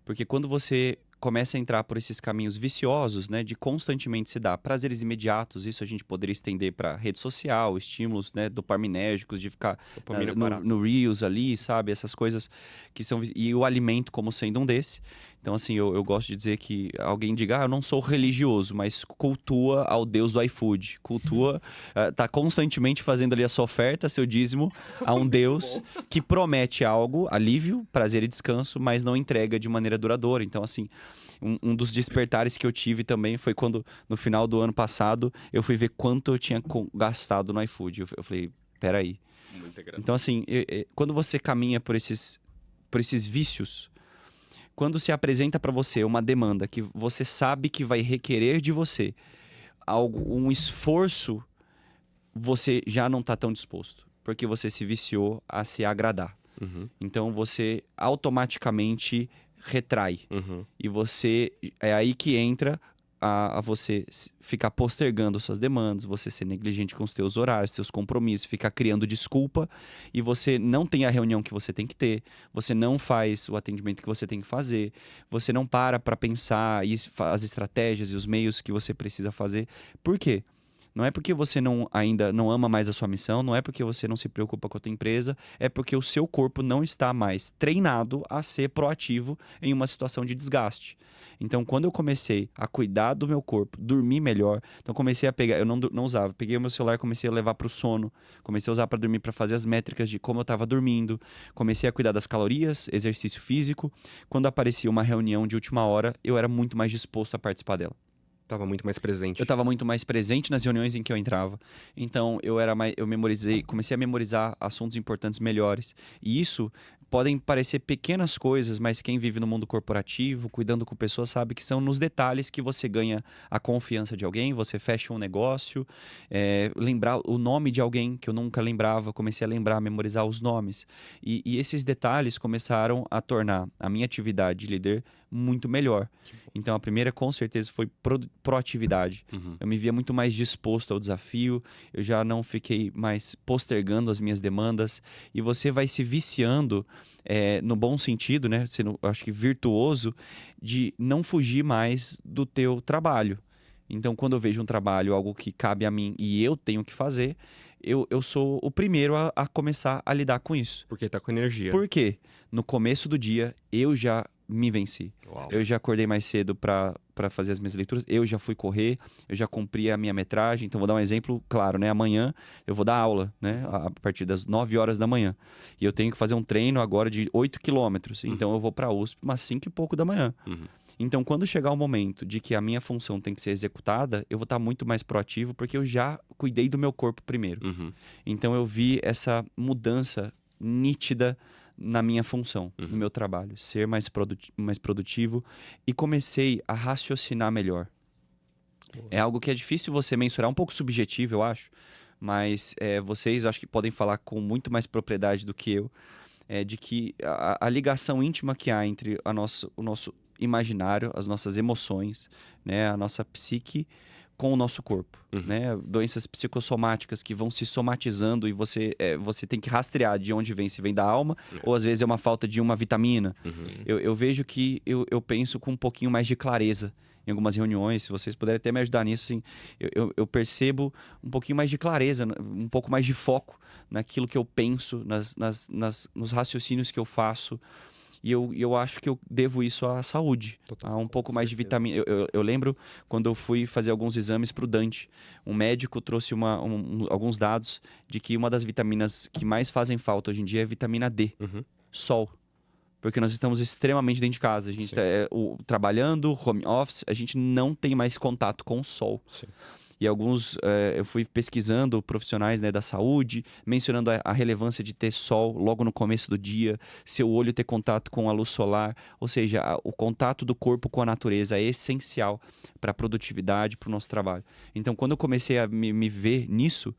Porque quando você começa a entrar por esses caminhos viciosos, né, de constantemente se dar prazeres imediatos, isso a gente poderia estender para rede social, estímulos, né, dopaminérgicos, de ficar Dopamina barata. no Reels ali, sabe, essas coisas que são... E o alimento como sendo um desse. Então, assim, eu gosto de dizer que alguém diga, eu não sou religioso, mas cultua ao Deus do iFood. Cultua, tá constantemente fazendo ali a sua oferta, seu dízimo, a um Deus que promete algo, alívio, prazer e descanso, mas não entrega de maneira duradoura. Então, assim, um dos despertares que eu tive também foi quando, no final do ano passado, eu fui ver quanto eu tinha gastado no iFood. Eu falei, peraí. Então, assim, quando você caminha por esses vícios, quando se apresenta para você uma demanda que você sabe que vai requerer de você um esforço, você já não está tão disposto, porque você se viciou a se agradar. Uhum. Então você automaticamente retrai. Uhum. E você é aí que entra a você ficar postergando suas demandas, você ser negligente com os teus horários, seus compromissos, ficar criando desculpa, e você não tem a reunião que você tem que ter, você não faz o atendimento que você tem que fazer, você não para pensar as estratégias e os meios que você precisa fazer. Por quê? Não é porque você ainda não ama mais a sua missão, não é porque você não se preocupa com a tua empresa, é porque o seu corpo não está mais treinado a ser proativo em uma situação de desgaste. Então, quando eu comecei a cuidar do meu corpo, dormir melhor, então comecei a pegar, eu não usava, peguei o meu celular, comecei a levar para o sono, comecei a usar para dormir, para fazer as métricas de como eu estava dormindo, comecei a cuidar das calorias, exercício físico. Quando aparecia uma reunião de última hora, eu era muito mais disposto a participar dela. Tava muito mais presente. Eu estava muito mais presente nas reuniões em que eu entrava. Então, comecei a memorizar assuntos importantes melhores. E isso podem parecer pequenas coisas, mas quem vive no mundo corporativo, cuidando com pessoas, sabe que são nos detalhes que você ganha a confiança de alguém, você fecha um negócio, lembrar o nome de alguém que eu nunca lembrava, comecei a lembrar, a memorizar os nomes. E esses detalhes começaram a tornar a minha atividade de líder muito melhor. Então, a primeira, com certeza, foi proatividade. Uhum. Eu me via muito mais disposto ao desafio, eu já não fiquei mais postergando as minhas demandas, e você vai se viciando, no bom sentido, né? Sendo, acho que virtuoso, de não fugir mais do teu trabalho. Então, quando eu vejo um trabalho, algo que cabe a mim e eu tenho que fazer, eu sou o primeiro a começar a lidar com isso. Porque tá com energia. Por quê? No começo do dia, eu já me venci. Uau. Eu já acordei mais cedo para fazer as minhas leituras, eu já fui correr, eu já cumpri a minha metragem. Então, vou dar um exemplo claro, né? Amanhã eu vou dar aula, né? A partir das 9 horas da manhã. E eu tenho que fazer um treino agora de 8 quilômetros. Então, eu vou para a USP umas 5 e pouco da manhã. Uhum. Então, quando chegar o momento de que a minha função tem que ser executada, eu vou estar muito mais proativo, porque eu já cuidei do meu corpo primeiro. Uhum. Então, eu vi essa mudança nítida na minha função, no meu trabalho, ser mais produtivo, e comecei a raciocinar melhor. É algo que é difícil você mensurar, um pouco subjetivo, eu acho, mas vocês acho que podem falar com muito mais propriedade do que eu, de que a ligação íntima que há entre o nosso imaginário, as nossas emoções, né, a nossa psique, com o nosso corpo, né? Doenças psicossomáticas que vão se somatizando e você tem que rastrear de onde vem, se vem da alma ou às vezes é uma falta de uma vitamina. Eu vejo que eu penso com um pouquinho mais de clareza em algumas reuniões, se vocês puderem até me ajudar nisso, assim, eu percebo um pouquinho mais de clareza, um pouco mais de foco naquilo que eu penso, nos raciocínios que eu faço. E eu acho que eu devo isso à saúde, a um pouco mais de vitamina. Eu lembro quando eu fui fazer alguns exames para o Dante. Um médico trouxe alguns dados de que uma das vitaminas que mais fazem falta hoje em dia é a vitamina D. Sol. Porque nós estamos extremamente dentro de casa. A gente está trabalhando, home office, a gente não tem mais contato com o sol. Sim. E eu fui pesquisando profissionais, né, da saúde, mencionando a relevância de ter sol logo no começo do dia, seu olho ter contato com a luz solar, ou seja, o contato do corpo com a natureza é essencial para a produtividade, para o nosso trabalho. Então, quando eu comecei a me ver nisso,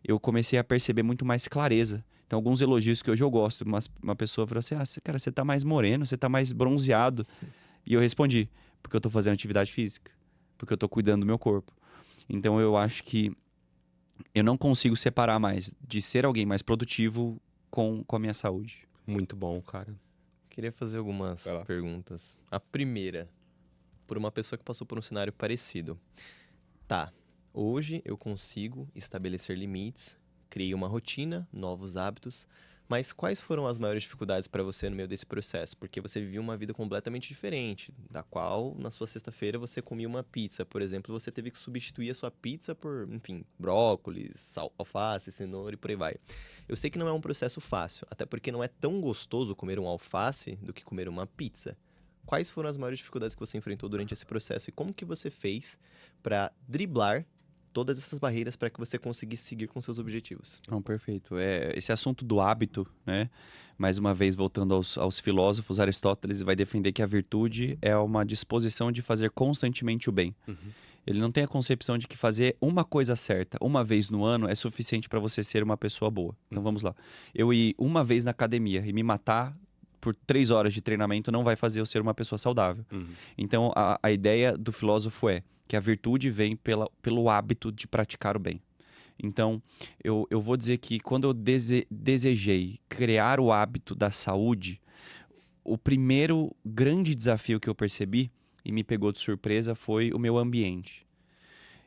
eu comecei a perceber muito mais clareza. Então, alguns elogios que hoje eu gosto, mas uma pessoa falou assim, cara, você tá mais moreno, você tá mais bronzeado. E eu respondi, porque eu tô fazendo atividade física, porque eu tô cuidando do meu corpo. Então, eu acho que eu não consigo separar mais de ser alguém mais produtivo com a minha saúde. Muito bom, cara. Queria fazer algumas perguntas. A primeira, por uma pessoa que passou por um cenário parecido. Tá, hoje eu consigo estabelecer limites, criei uma rotina, novos hábitos, mas quais foram as maiores dificuldades para você no meio desse processo? Porque você vivia uma vida completamente diferente, da qual na sua sexta-feira você comia uma pizza, por exemplo, você teve que substituir a sua pizza por, enfim, brócolis, alface, cenoura e por aí vai. Eu sei que não é um processo fácil, até porque não é tão gostoso comer um alface do que comer uma pizza. Quais foram as maiores dificuldades que você enfrentou durante esse processo e como que você fez para driblar todas essas barreiras para que você conseguisse seguir com seus objetivos? Não, perfeito. Esse assunto do hábito, né? Mais uma vez, voltando aos filósofos, Aristóteles vai defender que a virtude é uma disposição de fazer constantemente o bem. Ele não tem a concepção de que fazer uma coisa certa uma vez no ano é suficiente para você ser uma pessoa boa. Então vamos lá. Eu ir uma vez na academia e me matar por 3 horas de treinamento não vai fazer eu ser uma pessoa saudável. Então a ideia do filósofo é que a virtude vem pelo hábito de praticar o bem. Então, eu vou dizer que quando eu desejei criar o hábito da saúde, o primeiro grande desafio que eu percebi, e me pegou de surpresa, foi o meu ambiente.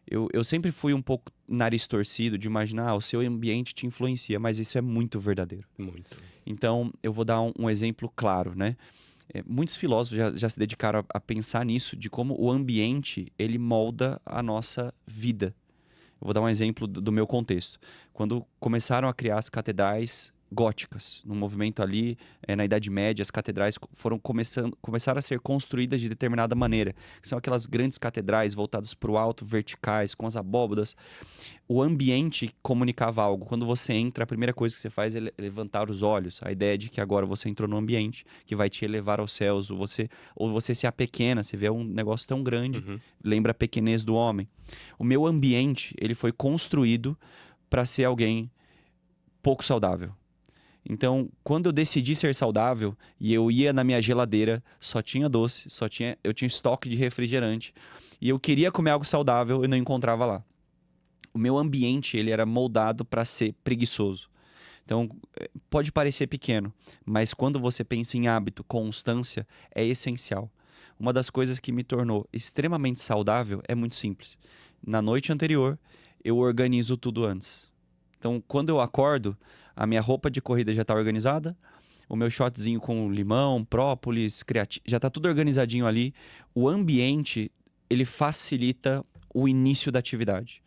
Eu sempre fui um pouco nariz torcido de imaginar, o seu ambiente te influencia, mas isso é muito verdadeiro. Muito. Então, eu vou dar um exemplo claro, né? Muitos filósofos já se dedicaram a pensar nisso, de como o ambiente ele molda a nossa vida. Eu vou dar um exemplo do meu contexto. Quando começaram a criar as catedrais góticas, no movimento ali, na Idade Média, as catedrais começaram a ser construídas de determinada maneira. Que são aquelas grandes catedrais voltadas para o alto, verticais, com as abóbadas. O ambiente comunicava algo. Quando você entra, a primeira coisa que você faz é levantar os olhos. A ideia de que agora você entrou no ambiente que vai te elevar aos céus. Ou você se apequena, você vê um negócio tão grande, lembra a pequenez do homem. O meu ambiente, ele foi construído para ser alguém pouco saudável. Então, quando eu decidi ser saudável e eu ia na minha geladeira, só tinha doce, eu tinha estoque de refrigerante e eu queria comer algo saudável e não encontrava lá. O meu ambiente ele era moldado para ser preguiçoso. Então, pode parecer pequeno, mas quando você pensa em hábito, constância, é essencial. Uma das coisas que me tornou extremamente saudável é muito simples. Na noite anterior, eu organizo tudo antes. Então, quando eu acordo, a minha roupa de corrida já está organizada, o meu shotzinho com limão, própolis, já está tudo organizadinho ali. O ambiente, ele facilita o início da atividade.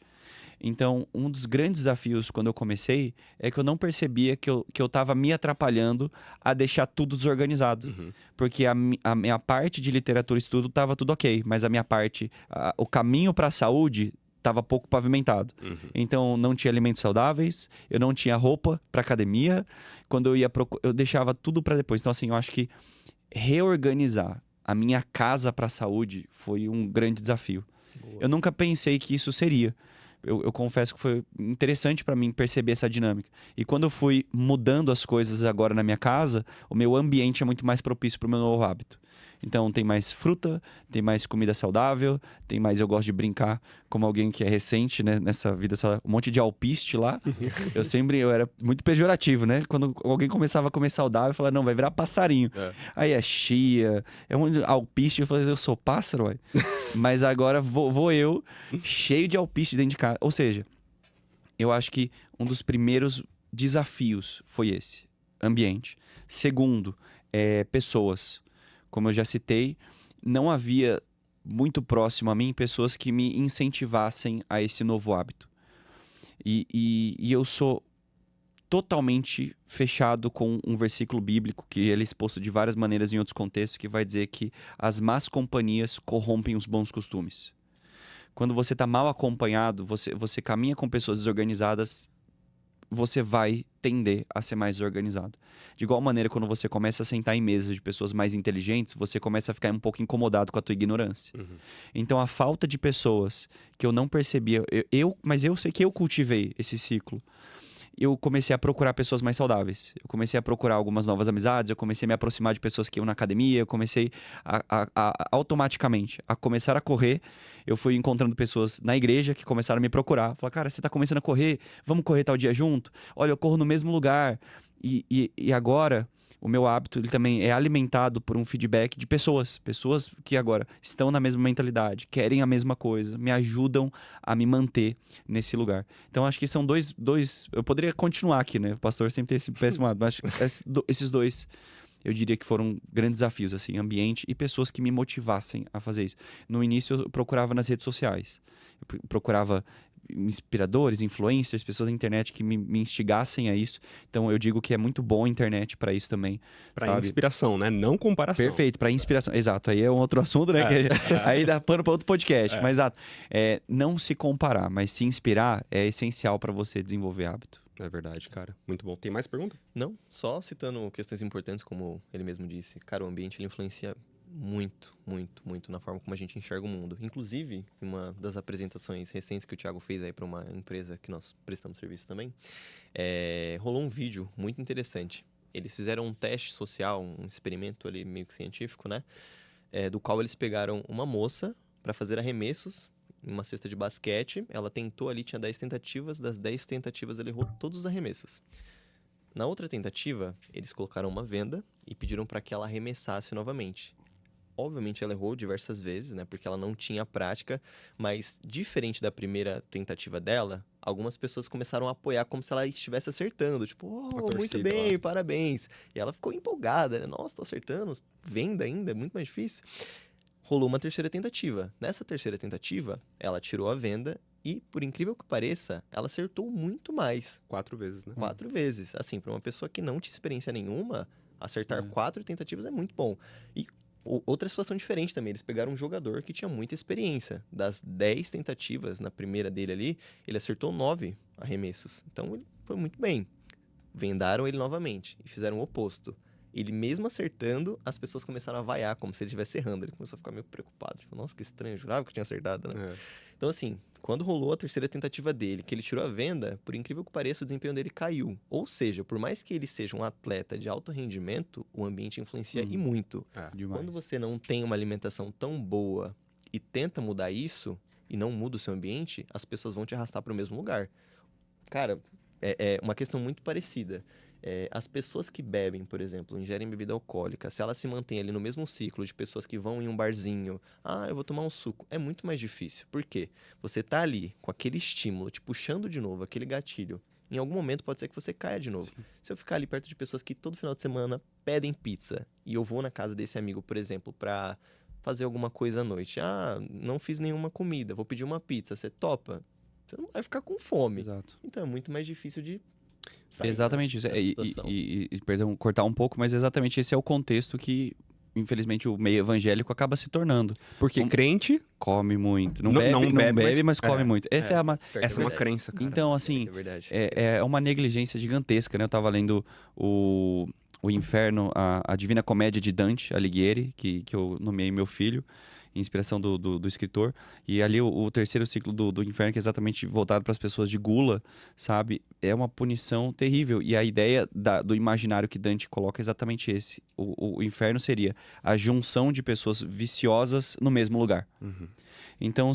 Então, um dos grandes desafios quando eu comecei é que eu não percebia que eu estava me atrapalhando a deixar tudo desorganizado. Porque a minha parte de literatura e estudo estava tudo ok, mas a minha parte, o caminho para a saúde estava pouco pavimentado. Então, não tinha alimentos saudáveis, eu não tinha roupa para academia. Quando eu ia eu deixava tudo para depois. Então, assim, eu acho que reorganizar a minha casa para a saúde foi um grande desafio. Boa. Eu nunca pensei que isso seria. eu confesso que foi interessante para mim perceber essa dinâmica. E quando eu fui mudando as coisas agora na minha casa, o meu ambiente é muito mais propício para o meu novo hábito. Então tem mais fruta, tem mais comida saudável, tem mais, eu gosto de brincar como alguém que é recente, né, nessa vida, um monte de alpiste lá. Eu era muito pejorativo, né? Quando alguém começava a comer saudável, eu falava, não, vai virar passarinho. Aí é chia, é um alpiste, eu falei, eu sou pássaro, ué. Mas agora vou eu, cheio de alpiste dentro de casa. Ou seja, eu acho que um dos primeiros desafios foi esse, ambiente. Segundo, pessoas. Como eu já citei, não havia muito próximo a mim pessoas que me incentivassem a esse novo hábito. E eu sou totalmente fechado com um versículo bíblico que ele é exposto de várias maneiras em outros contextos, que vai dizer que as más companhias corrompem os bons costumes. Quando você está mal acompanhado, você caminha com pessoas desorganizadas, você vai tender a ser mais organizado. De igual maneira, quando você começa a sentar em mesas de pessoas mais inteligentes, você começa a ficar um pouco incomodado com a tua ignorância. Então, a falta de pessoas que eu não percebia, mas eu sei que eu cultivei esse ciclo. Eu comecei a procurar pessoas mais saudáveis. Eu comecei a procurar algumas novas amizades, eu comecei a me aproximar de pessoas que iam na academia, eu comecei automaticamente a começar a correr. Eu fui encontrando pessoas na igreja que começaram a me procurar. Falaram, cara, você tá começando a correr? Vamos correr tal dia junto? Olha, eu corro no mesmo lugar. E agora, o meu hábito ele também é alimentado por um feedback de pessoas. Pessoas que agora estão na mesma mentalidade, querem a mesma coisa, me ajudam a me manter nesse lugar. Então, acho que são dois... Eu poderia continuar aqui, né? O pastor sempre tem esse péssimo hábito, mas esses dois, eu diria que foram grandes desafios, assim, ambiente e pessoas que me motivassem a fazer isso. No início, eu procurava nas redes sociais. Eu procurava inspiradores, influencers, pessoas da internet que me instigassem a isso. Então eu digo que é muito bom a internet para isso também. Para inspiração, né? Não comparação. Perfeito, para inspiração. Exato, aí é um outro assunto, né? Aí dá pano para outro podcast. Mas exato, não se comparar, mas se inspirar é essencial para você desenvolver hábito. É verdade, cara. Muito bom. Tem mais pergunta? Não, só citando questões importantes, como ele mesmo disse. Cara, o ambiente ele influencia muito, muito, muito na forma como a gente enxerga o mundo. Inclusive, em uma das apresentações recentes que o Thiago fez aí para uma empresa que nós prestamos serviço também, rolou um vídeo muito interessante. Eles fizeram um teste social, um experimento ali meio que científico, né? Do qual eles pegaram uma moça para fazer arremessos em uma cesta de basquete. Ela tentou ali, tinha 10 tentativas. Das 10 tentativas, ela errou todos os arremessos. Na outra tentativa, eles colocaram uma venda e pediram para que ela arremessasse novamente. Obviamente, ela errou diversas vezes, né? Porque ela não tinha prática. Mas, diferente da primeira tentativa dela, algumas pessoas começaram a apoiar como se ela estivesse acertando. Tipo, muito bem, lá. Parabéns. E ela ficou empolgada, né? Nossa, tô acertando. Venda ainda, é muito mais difícil. Rolou uma terceira tentativa. Nessa terceira tentativa, ela tirou a venda e, por incrível que pareça, ela acertou muito mais. 4 vezes, né? 4 vezes. Assim, para uma pessoa que não tinha experiência nenhuma, acertar 4 tentativas é muito bom. E outra situação diferente também, eles pegaram um jogador que tinha muita experiência. Das 10 tentativas, na primeira dele ali, ele acertou 9 arremessos. Então, ele foi muito bem. Vendaram ele novamente e fizeram o oposto. Ele mesmo acertando, as pessoas começaram a vaiar, como se ele estivesse errando. Ele começou a ficar meio preocupado. Tipo, nossa, que estranho, eu jurava que eu tinha acertado, né? Então, assim, quando rolou a terceira tentativa dele, que ele tirou a venda, por incrível que pareça, o desempenho dele caiu. Ou seja, por mais que ele seja um atleta de alto rendimento, o ambiente influencia e muito. Quando você não tem uma alimentação tão boa e tenta mudar isso, e não muda o seu ambiente, as pessoas vão te arrastar para o mesmo lugar. Cara, é uma questão muito parecida. As pessoas que bebem, por exemplo, ingerem bebida alcoólica, se elas se mantêm ali no mesmo ciclo de pessoas que vão em um barzinho, eu vou tomar um suco, é muito mais difícil. Por quê? Você tá ali com aquele estímulo, te puxando de novo, aquele gatilho. Em algum momento pode ser que você caia de novo. Sim. Se eu ficar ali perto de pessoas que todo final de semana pedem pizza, e eu vou na casa desse amigo, por exemplo, pra fazer alguma coisa à noite. Não fiz nenhuma comida, vou pedir uma pizza, você topa? Você não vai ficar com fome. Exato. Então é muito mais difícil de exatamente isso. Perdão, cortar um pouco, mas exatamente esse é o contexto que, infelizmente, o meio evangélico acaba se tornando. Porque crente come muito. Não bebe, mas come muito. Essa é uma crença, cara. Então, assim, é uma negligência gigantesca, né? Eu tava lendo o Inferno, a Divina Comédia de Dante Alighieri, que eu nomeei meu filho, inspiração do escritor. E ali o terceiro ciclo do Inferno, que é exatamente voltado para as pessoas de gula, sabe? É uma punição terrível. E a ideia do imaginário que Dante coloca é exatamente esse. O Inferno seria a junção de pessoas viciosas no mesmo lugar. Uhum. Então,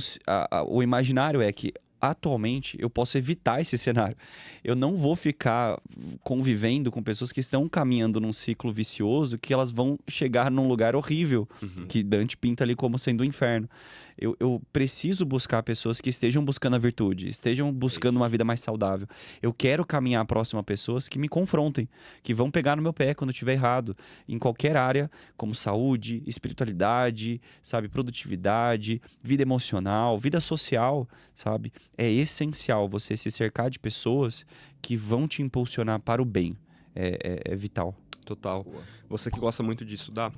o imaginário é que atualmente eu posso evitar esse cenário. Eu não vou ficar convivendo com pessoas que estão caminhando num ciclo vicioso, que elas vão chegar num lugar horrível, que Dante pinta ali como sendo o inferno. Eu preciso buscar pessoas que estejam buscando a virtude, estejam buscando uma vida mais saudável. Eu quero caminhar próximo a pessoas que me confrontem, que vão pegar no meu pé quando eu estiver errado, em qualquer área, como saúde, espiritualidade, sabe, produtividade, vida emocional, vida social, sabe? É essencial você se cercar de pessoas que vão te impulsionar para o bem. É vital. Total. Você que gosta muito de estudar,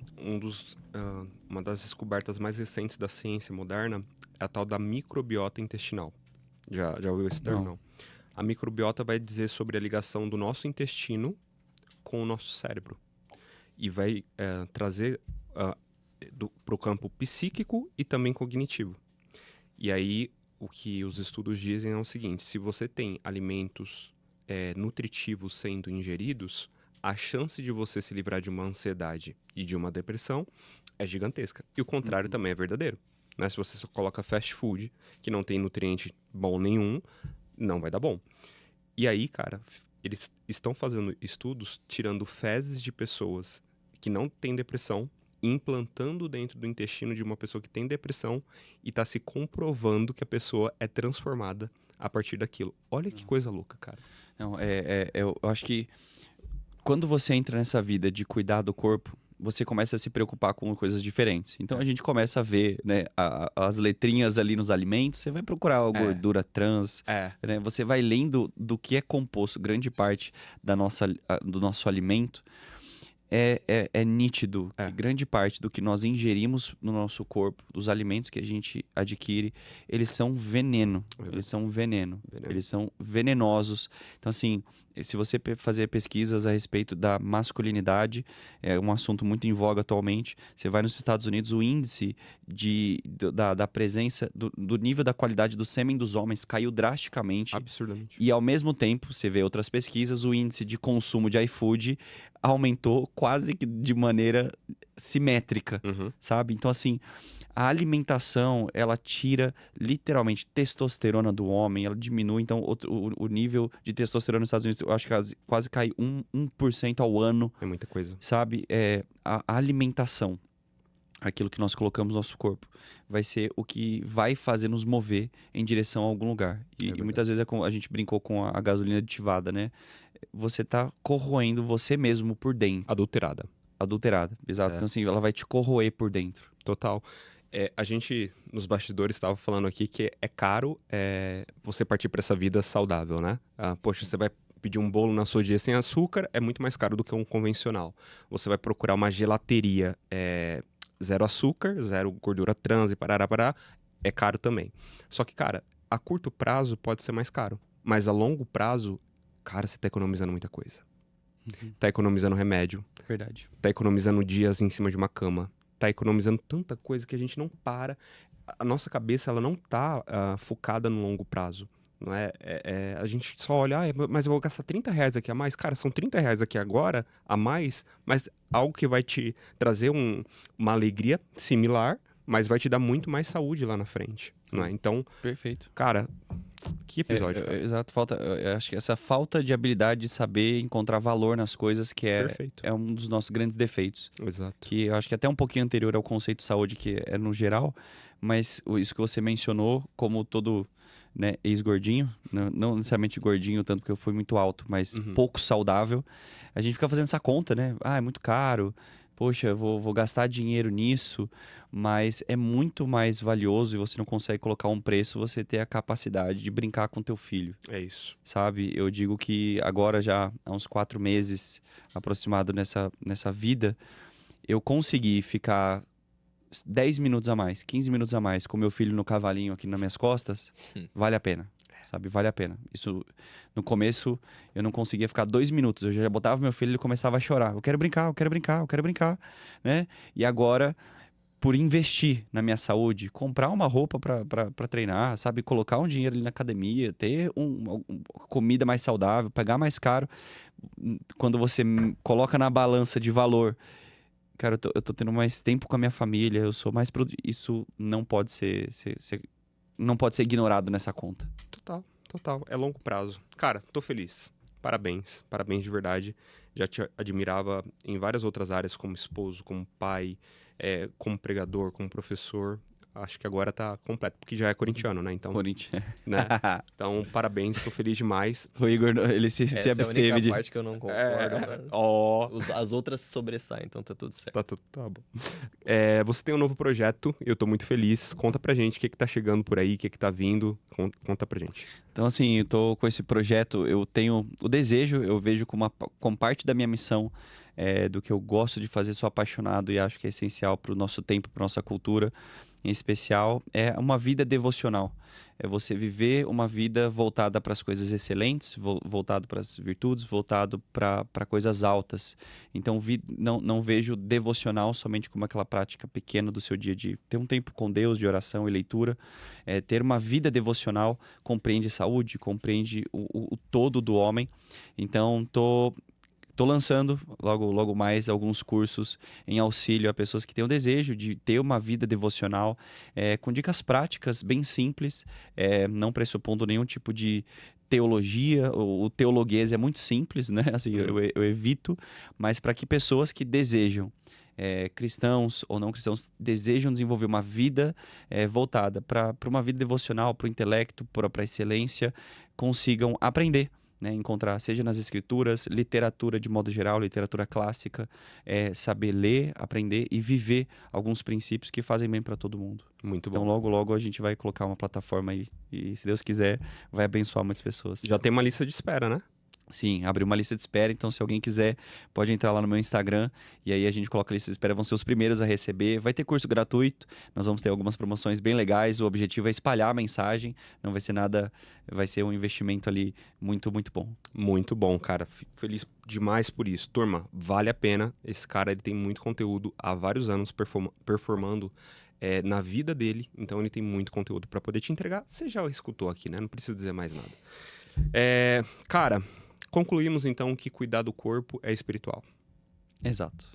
uma das descobertas mais recentes da ciência moderna é a tal da microbiota intestinal. Já ouviu esse termo? Não. A microbiota vai dizer sobre a ligação do nosso intestino com o nosso cérebro. E vai trazer para o campo psíquico e também cognitivo. E aí, o que os estudos dizem é o seguinte: se você tem alimentos nutritivos sendo ingeridos, a chance de você se livrar de uma ansiedade e de uma depressão é gigantesca. E o contrário também é verdadeiro. Né? Se você só coloca fast food, que não tem nutriente bom nenhum, não vai dar bom. E aí, cara, eles estão fazendo estudos tirando fezes de pessoas que não têm depressão, implantando dentro do intestino de uma pessoa que tem depressão, e tá se comprovando que a pessoa é transformada a partir daquilo. Olha que coisa louca, cara. Não, eu acho que quando você entra nessa vida de cuidar do corpo, você começa a se preocupar com coisas diferentes. Então a gente começa a ver, né, as letrinhas ali nos alimentos. Você vai procurar a gordura trans, né? Você vai lendo do que é composto. Grande parte do nosso alimento é nítido que grande parte do que nós ingerimos no nosso corpo, dos alimentos que a gente adquire, eles são veneno. Eles são veneno. Eles são venenosos. Então, assim, se você fazer pesquisas a respeito da masculinidade, é um assunto muito em voga atualmente. Você vai nos Estados Unidos, o índice da presença, do nível da qualidade do sêmen dos homens caiu drasticamente. Absurdamente. E, ao mesmo tempo, você vê outras pesquisas, o índice de consumo de iFood aumentou quase que de maneira simétrica, sabe? Então, assim, a alimentação, ela tira literalmente testosterona do homem, ela diminui. Então, o nível de testosterona nos Estados Unidos, eu acho que quase cai 1% ao ano. É muita coisa. Sabe? A alimentação, aquilo que nós colocamos no nosso corpo, vai ser o que vai fazer nos mover em direção a algum lugar. E muitas vezes a gente brincou com a gasolina aditivada, né? Você tá corroendo você mesmo por dentro. Adulterada, exato. Então, assim, ela vai te corroer por dentro. Total. A gente, nos bastidores, estava falando aqui que é caro você partir para essa vida saudável, né? Poxa, você vai pedir um bolo na sua dia sem açúcar, é muito mais caro do que um convencional. Você vai procurar uma gelateria zero açúcar, zero gordura trans e parará, é caro também. Só que, cara, a curto prazo pode ser mais caro, mas a longo prazo, cara, você tá economizando muita coisa. Tá economizando remédio. Verdade. Tá economizando dias em cima de uma cama. Tá economizando tanta coisa que a gente não para. A nossa cabeça, ela não tá focada no longo prazo. Não é? A gente só olha, mas eu vou gastar R$30 aqui a mais. Cara, são R$30 aqui agora a mais, mas algo que vai te trazer uma alegria similar, mas vai te dar muito mais saúde lá na frente. Não é? Então, perfeito. Cara, que episódio, cara. Exato, eu acho que essa falta de habilidade de saber encontrar valor nas coisas que é um dos nossos grandes defeitos. Exato. Que eu acho que é até um pouquinho anterior ao conceito de saúde, que é no geral, mas isso que você mencionou, como todo, né, ex-gordinho, não necessariamente gordinho, tanto que eu fui muito alto, mas pouco saudável, a gente fica fazendo essa conta, né? É muito caro. Poxa, eu vou gastar dinheiro nisso, mas é muito mais valioso e você não consegue colocar um preço, você ter a capacidade de brincar com teu filho. É isso. Sabe? Eu digo que agora já há uns 4 meses aproximado nessa vida, eu consegui ficar 10 minutos a mais, 15 minutos a mais com meu filho no cavalinho aqui nas minhas costas, vale a pena. sabe? Vale a pena. Isso, no começo, eu não conseguia ficar 2 minutos. Eu já botava meu filho, ele começava a chorar. Eu quero brincar, eu quero brincar, eu quero brincar, né? E agora, por investir na minha saúde, comprar uma roupa para treinar, sabe? Colocar um dinheiro ali na academia, ter uma comida mais saudável, pagar mais caro. Quando você coloca na balança de valor, cara, eu tô tendo mais tempo com a minha família, eu sou mais isso não pode não pode ser ignorado nessa conta. Total. É longo prazo. Cara, tô feliz. Parabéns de verdade. Já te admirava em várias outras áreas, como esposo, como pai, como pregador, como professor. Acho que agora tá completo, porque já é corintiano, né? Então, Corinthians. né? Então, parabéns, tô feliz demais. O Igor, ele se Essa absteve é a única de... parte que eu não concordo. Mas Ó, as outras sobressaem, então tá tudo certo. tá bom. Você tem um novo projeto, eu tô muito feliz. Conta pra gente o que tá chegando por aí, o que tá vindo. Conta pra gente. Então, assim, eu tô com esse projeto, eu tenho o desejo, eu vejo como parte da minha missão, do que eu gosto de fazer, sou apaixonado e acho que é essencial para o nosso tempo, para nossa cultura, em especial, é uma vida devocional. É você viver uma vida voltada para as coisas excelentes, voltado para as virtudes, voltado para coisas altas. Então, não vejo devocional somente como aquela prática pequena do seu dia a dia. Ter um tempo com Deus, de oração e leitura. Ter uma vida devocional compreende saúde, compreende o todo do homem. Então, Tô lançando logo mais alguns cursos em auxílio a pessoas que têm o desejo de ter uma vida devocional, com dicas práticas bem simples, não pressupondo nenhum tipo de teologia. O teologuês é muito simples, né? Assim, eu evito, mas para que pessoas que desejam, cristãos ou não cristãos, desejam desenvolver uma vida voltada para uma vida devocional, para o intelecto, para a excelência, consigam aprender. Né, encontrar, seja nas escrituras, literatura de modo geral, literatura clássica, saber ler, aprender e viver alguns princípios que fazem bem para todo mundo. Muito bom. Então, logo a gente vai colocar uma plataforma aí e, se Deus quiser, vai abençoar muitas pessoas. Já tem uma lista de espera, né? Sim, abri uma lista de espera, então se alguém quiser, pode entrar lá no meu Instagram e aí a gente coloca a lista de espera, vão ser os primeiros a receber. Vai ter curso gratuito, nós vamos ter algumas promoções bem legais, o objetivo é espalhar a mensagem, não vai ser nada, vai ser um investimento ali muito, muito bom. Muito bom, cara. Fico feliz demais por isso. Turma, vale a pena. Esse cara, ele tem muito conteúdo há vários anos performando na vida dele, então ele tem muito conteúdo para poder te entregar. Você já escutou aqui, né? Não precisa dizer mais nada. Cara, concluímos então que cuidar do corpo é espiritual. Exato.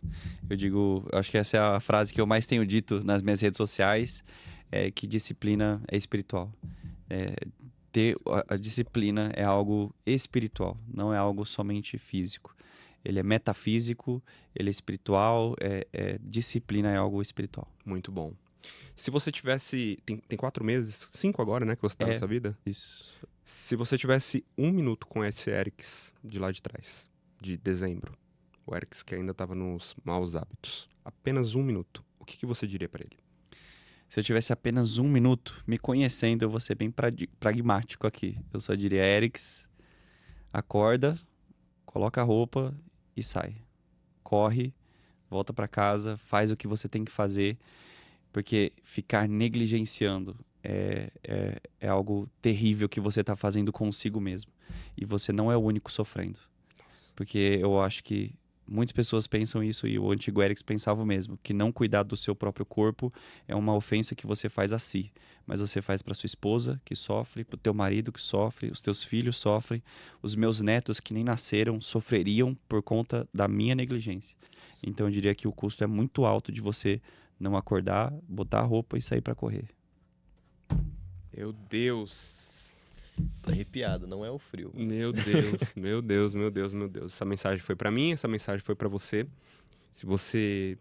Acho que essa é a frase que eu mais tenho dito nas minhas redes sociais, que disciplina é espiritual. Ter a disciplina é algo espiritual, não é algo somente físico. Ele é metafísico, ele é espiritual, disciplina é algo espiritual. Muito bom. Se você tivesse... Tem 4 meses, 5 agora, né, que você tá nessa vida? Isso. Se você tivesse 1 minuto com esse Erics de lá de trás, de dezembro, o Erics que ainda estava nos maus hábitos, apenas 1 minuto, o que você diria para ele? Se eu tivesse apenas 1 minuto, me conhecendo, eu vou ser bem pragmático aqui. Eu só diria, Erics, acorda, coloca a roupa e sai. Corre, volta para casa, faz o que você tem que fazer, porque ficar negligenciando é algo terrível que você está fazendo consigo mesmo. E você não é o único sofrendo. Porque eu acho que muitas pessoas pensam isso, e o antigo Erics pensava o mesmo, que não cuidar do seu próprio corpo é uma ofensa que você faz a si. Mas você faz para sua esposa, que sofre, para o teu marido, que sofre, os teus filhos sofrem, os meus netos, que nem nasceram, sofreriam por conta da minha negligência. Então eu diria que o custo é muito alto de você não acordar, botar a roupa e sair para correr. Meu Deus. Tô arrepiado, não é o frio. Meu Deus, meu Deus, meu Deus, meu Deus. Essa mensagem foi pra mim, essa mensagem foi pra você. Se você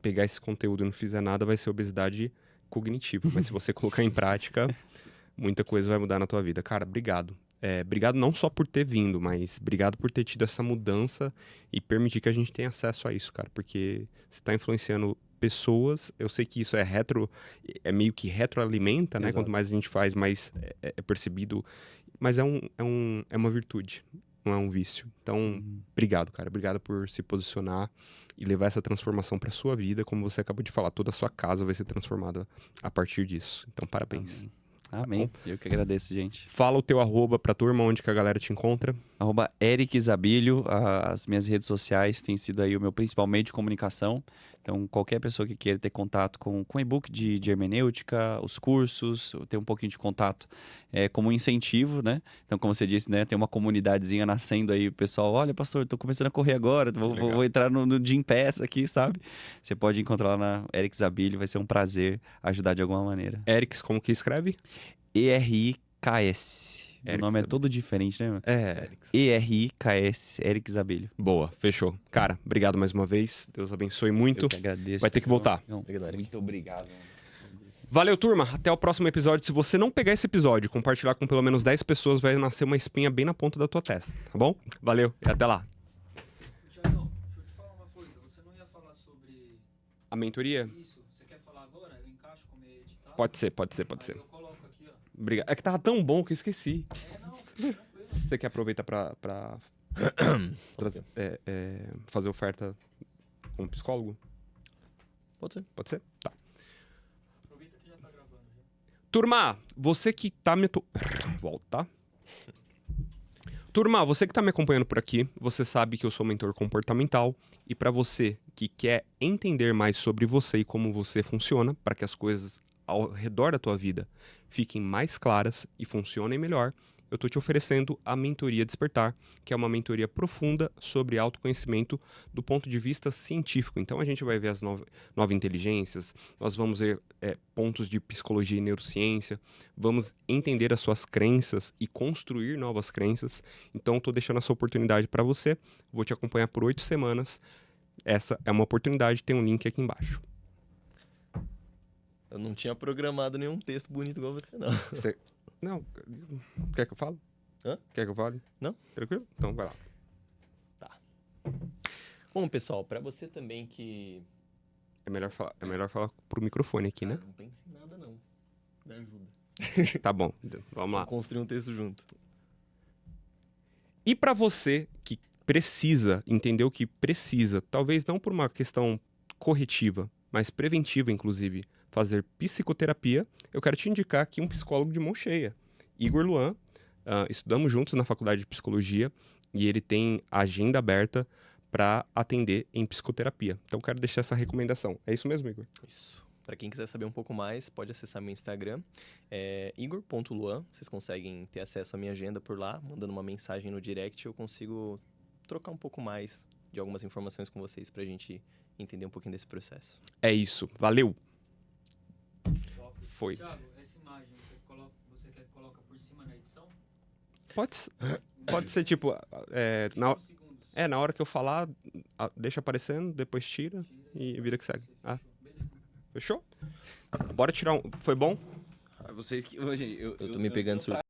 pegar esse conteúdo e não fizer nada, vai ser obesidade cognitiva. Mas se você colocar em prática, muita coisa vai mudar na tua vida. Cara, obrigado. Obrigado não só por ter vindo, mas obrigado por ter tido essa mudança e permitir que a gente tenha acesso a isso, cara. Porque você tá influenciando pessoas, eu sei que isso é meio que retroalimenta, né? Exato. Quanto mais a gente faz, mais é percebido. Mas é uma virtude, não é um vício. Então, obrigado, cara. Obrigado por se posicionar e levar essa transformação para sua vida. Como você acabou de falar, toda a sua casa vai ser transformada a partir disso. Então, parabéns. Amém. Amém. Eu que agradeço, gente. Fala o teu arroba pra turma, onde que a galera te encontra. @Eric Zabilho. As minhas redes sociais têm sido aí o meu principal meio de comunicação. Então, qualquer pessoa que queira ter contato com e-book de hermenêutica, os cursos, ter um pouquinho de contato como um incentivo, né? Então, como você disse, né? Tem uma comunidadezinha nascendo aí. O pessoal, olha, pastor, tô começando a correr agora. Vou entrar no Gym Pass aqui, sabe? Você pode encontrar lá na Eric Zabilho. Vai ser um prazer ajudar de alguma maneira. Erics, como que escreve? ERIKS. O Eric nome é Zabilho. todo diferente, né? É. ERIKS, Eric Zabilho. Boa, fechou. Cara, obrigado mais uma vez. Deus abençoe muito. Eu que agradeço. Vai ter que voltar. Não, Obrigado, Eric. muito obrigado. Valeu, turma. Até o próximo episódio. Se você não pegar esse episódio e compartilhar com pelo menos 10 pessoas, vai nascer uma espinha bem na ponta da tua testa, tá bom? Valeu e até lá. Tiagão, deixa eu te falar uma coisa. Você não ia falar sobre A mentoria? isso? Você quer falar agora? Eu encaixo como editado? Pode ser. Aí eu coloco aqui, ó. Obrigado. É que tava tão bom que eu esqueci. Não, tranquilo. Você quer aproveitar pra fazer oferta com um psicólogo? Pode ser. Pode ser? Tá. Aproveita que já tá gravando. Já. Turma, você que tá me... Volta. Turma, você que tá me acompanhando por aqui, você sabe que eu sou mentor comportamental e para você que quer entender mais sobre você e como você funciona, para que as coisas ao redor da tua vida fiquem mais claras e funcionem melhor, eu tô te oferecendo a Mentoria Despertar, que é uma mentoria profunda sobre autoconhecimento do ponto de vista científico. Então a gente vai ver as nove inteligências, nós vamos ver pontos de psicologia e neurociência, vamos entender as suas crenças e construir novas crenças. Então estou deixando essa oportunidade para você, vou te acompanhar por 8 semanas. Essa é uma oportunidade, tem um link aqui embaixo. Eu não tinha programado nenhum texto bonito igual você, não. Não, quer que eu fale? Hã? Quer que eu fale? Não. Tranquilo? Então vai lá. Bom, pessoal, pra você também que... É melhor falar pro microfone aqui, né? Não pense em nada, não. Me ajuda. Tá bom, vamos lá. Vamos construir um texto junto. E para você que precisa, entender o que precisa, talvez não por uma questão corretiva, mas preventiva, inclusive, fazer psicoterapia, eu quero te indicar aqui um psicólogo de mão cheia. Igor Luan, estudamos juntos na faculdade de psicologia e ele tem agenda aberta para atender em psicoterapia. Então, quero deixar essa recomendação. É isso mesmo, Igor? Isso. Pra quem quiser saber um pouco mais, pode acessar meu Instagram, igor.luan. Vocês conseguem ter acesso à minha agenda por lá, mandando uma mensagem no direct, eu consigo trocar um pouco mais de algumas informações com vocês pra gente entender um pouquinho desse processo. É isso. Valeu! Top. Foi. Thiago, essa imagem você quer que coloca por cima na edição? Pode ser tipo... na 30 segundos. na hora que eu falar, deixa aparecendo, depois tira e vida que segue. Beleza. Fechou? Bora tirar um... Foi bom? Vocês que. Gente, Eu tô me pegando surpresa.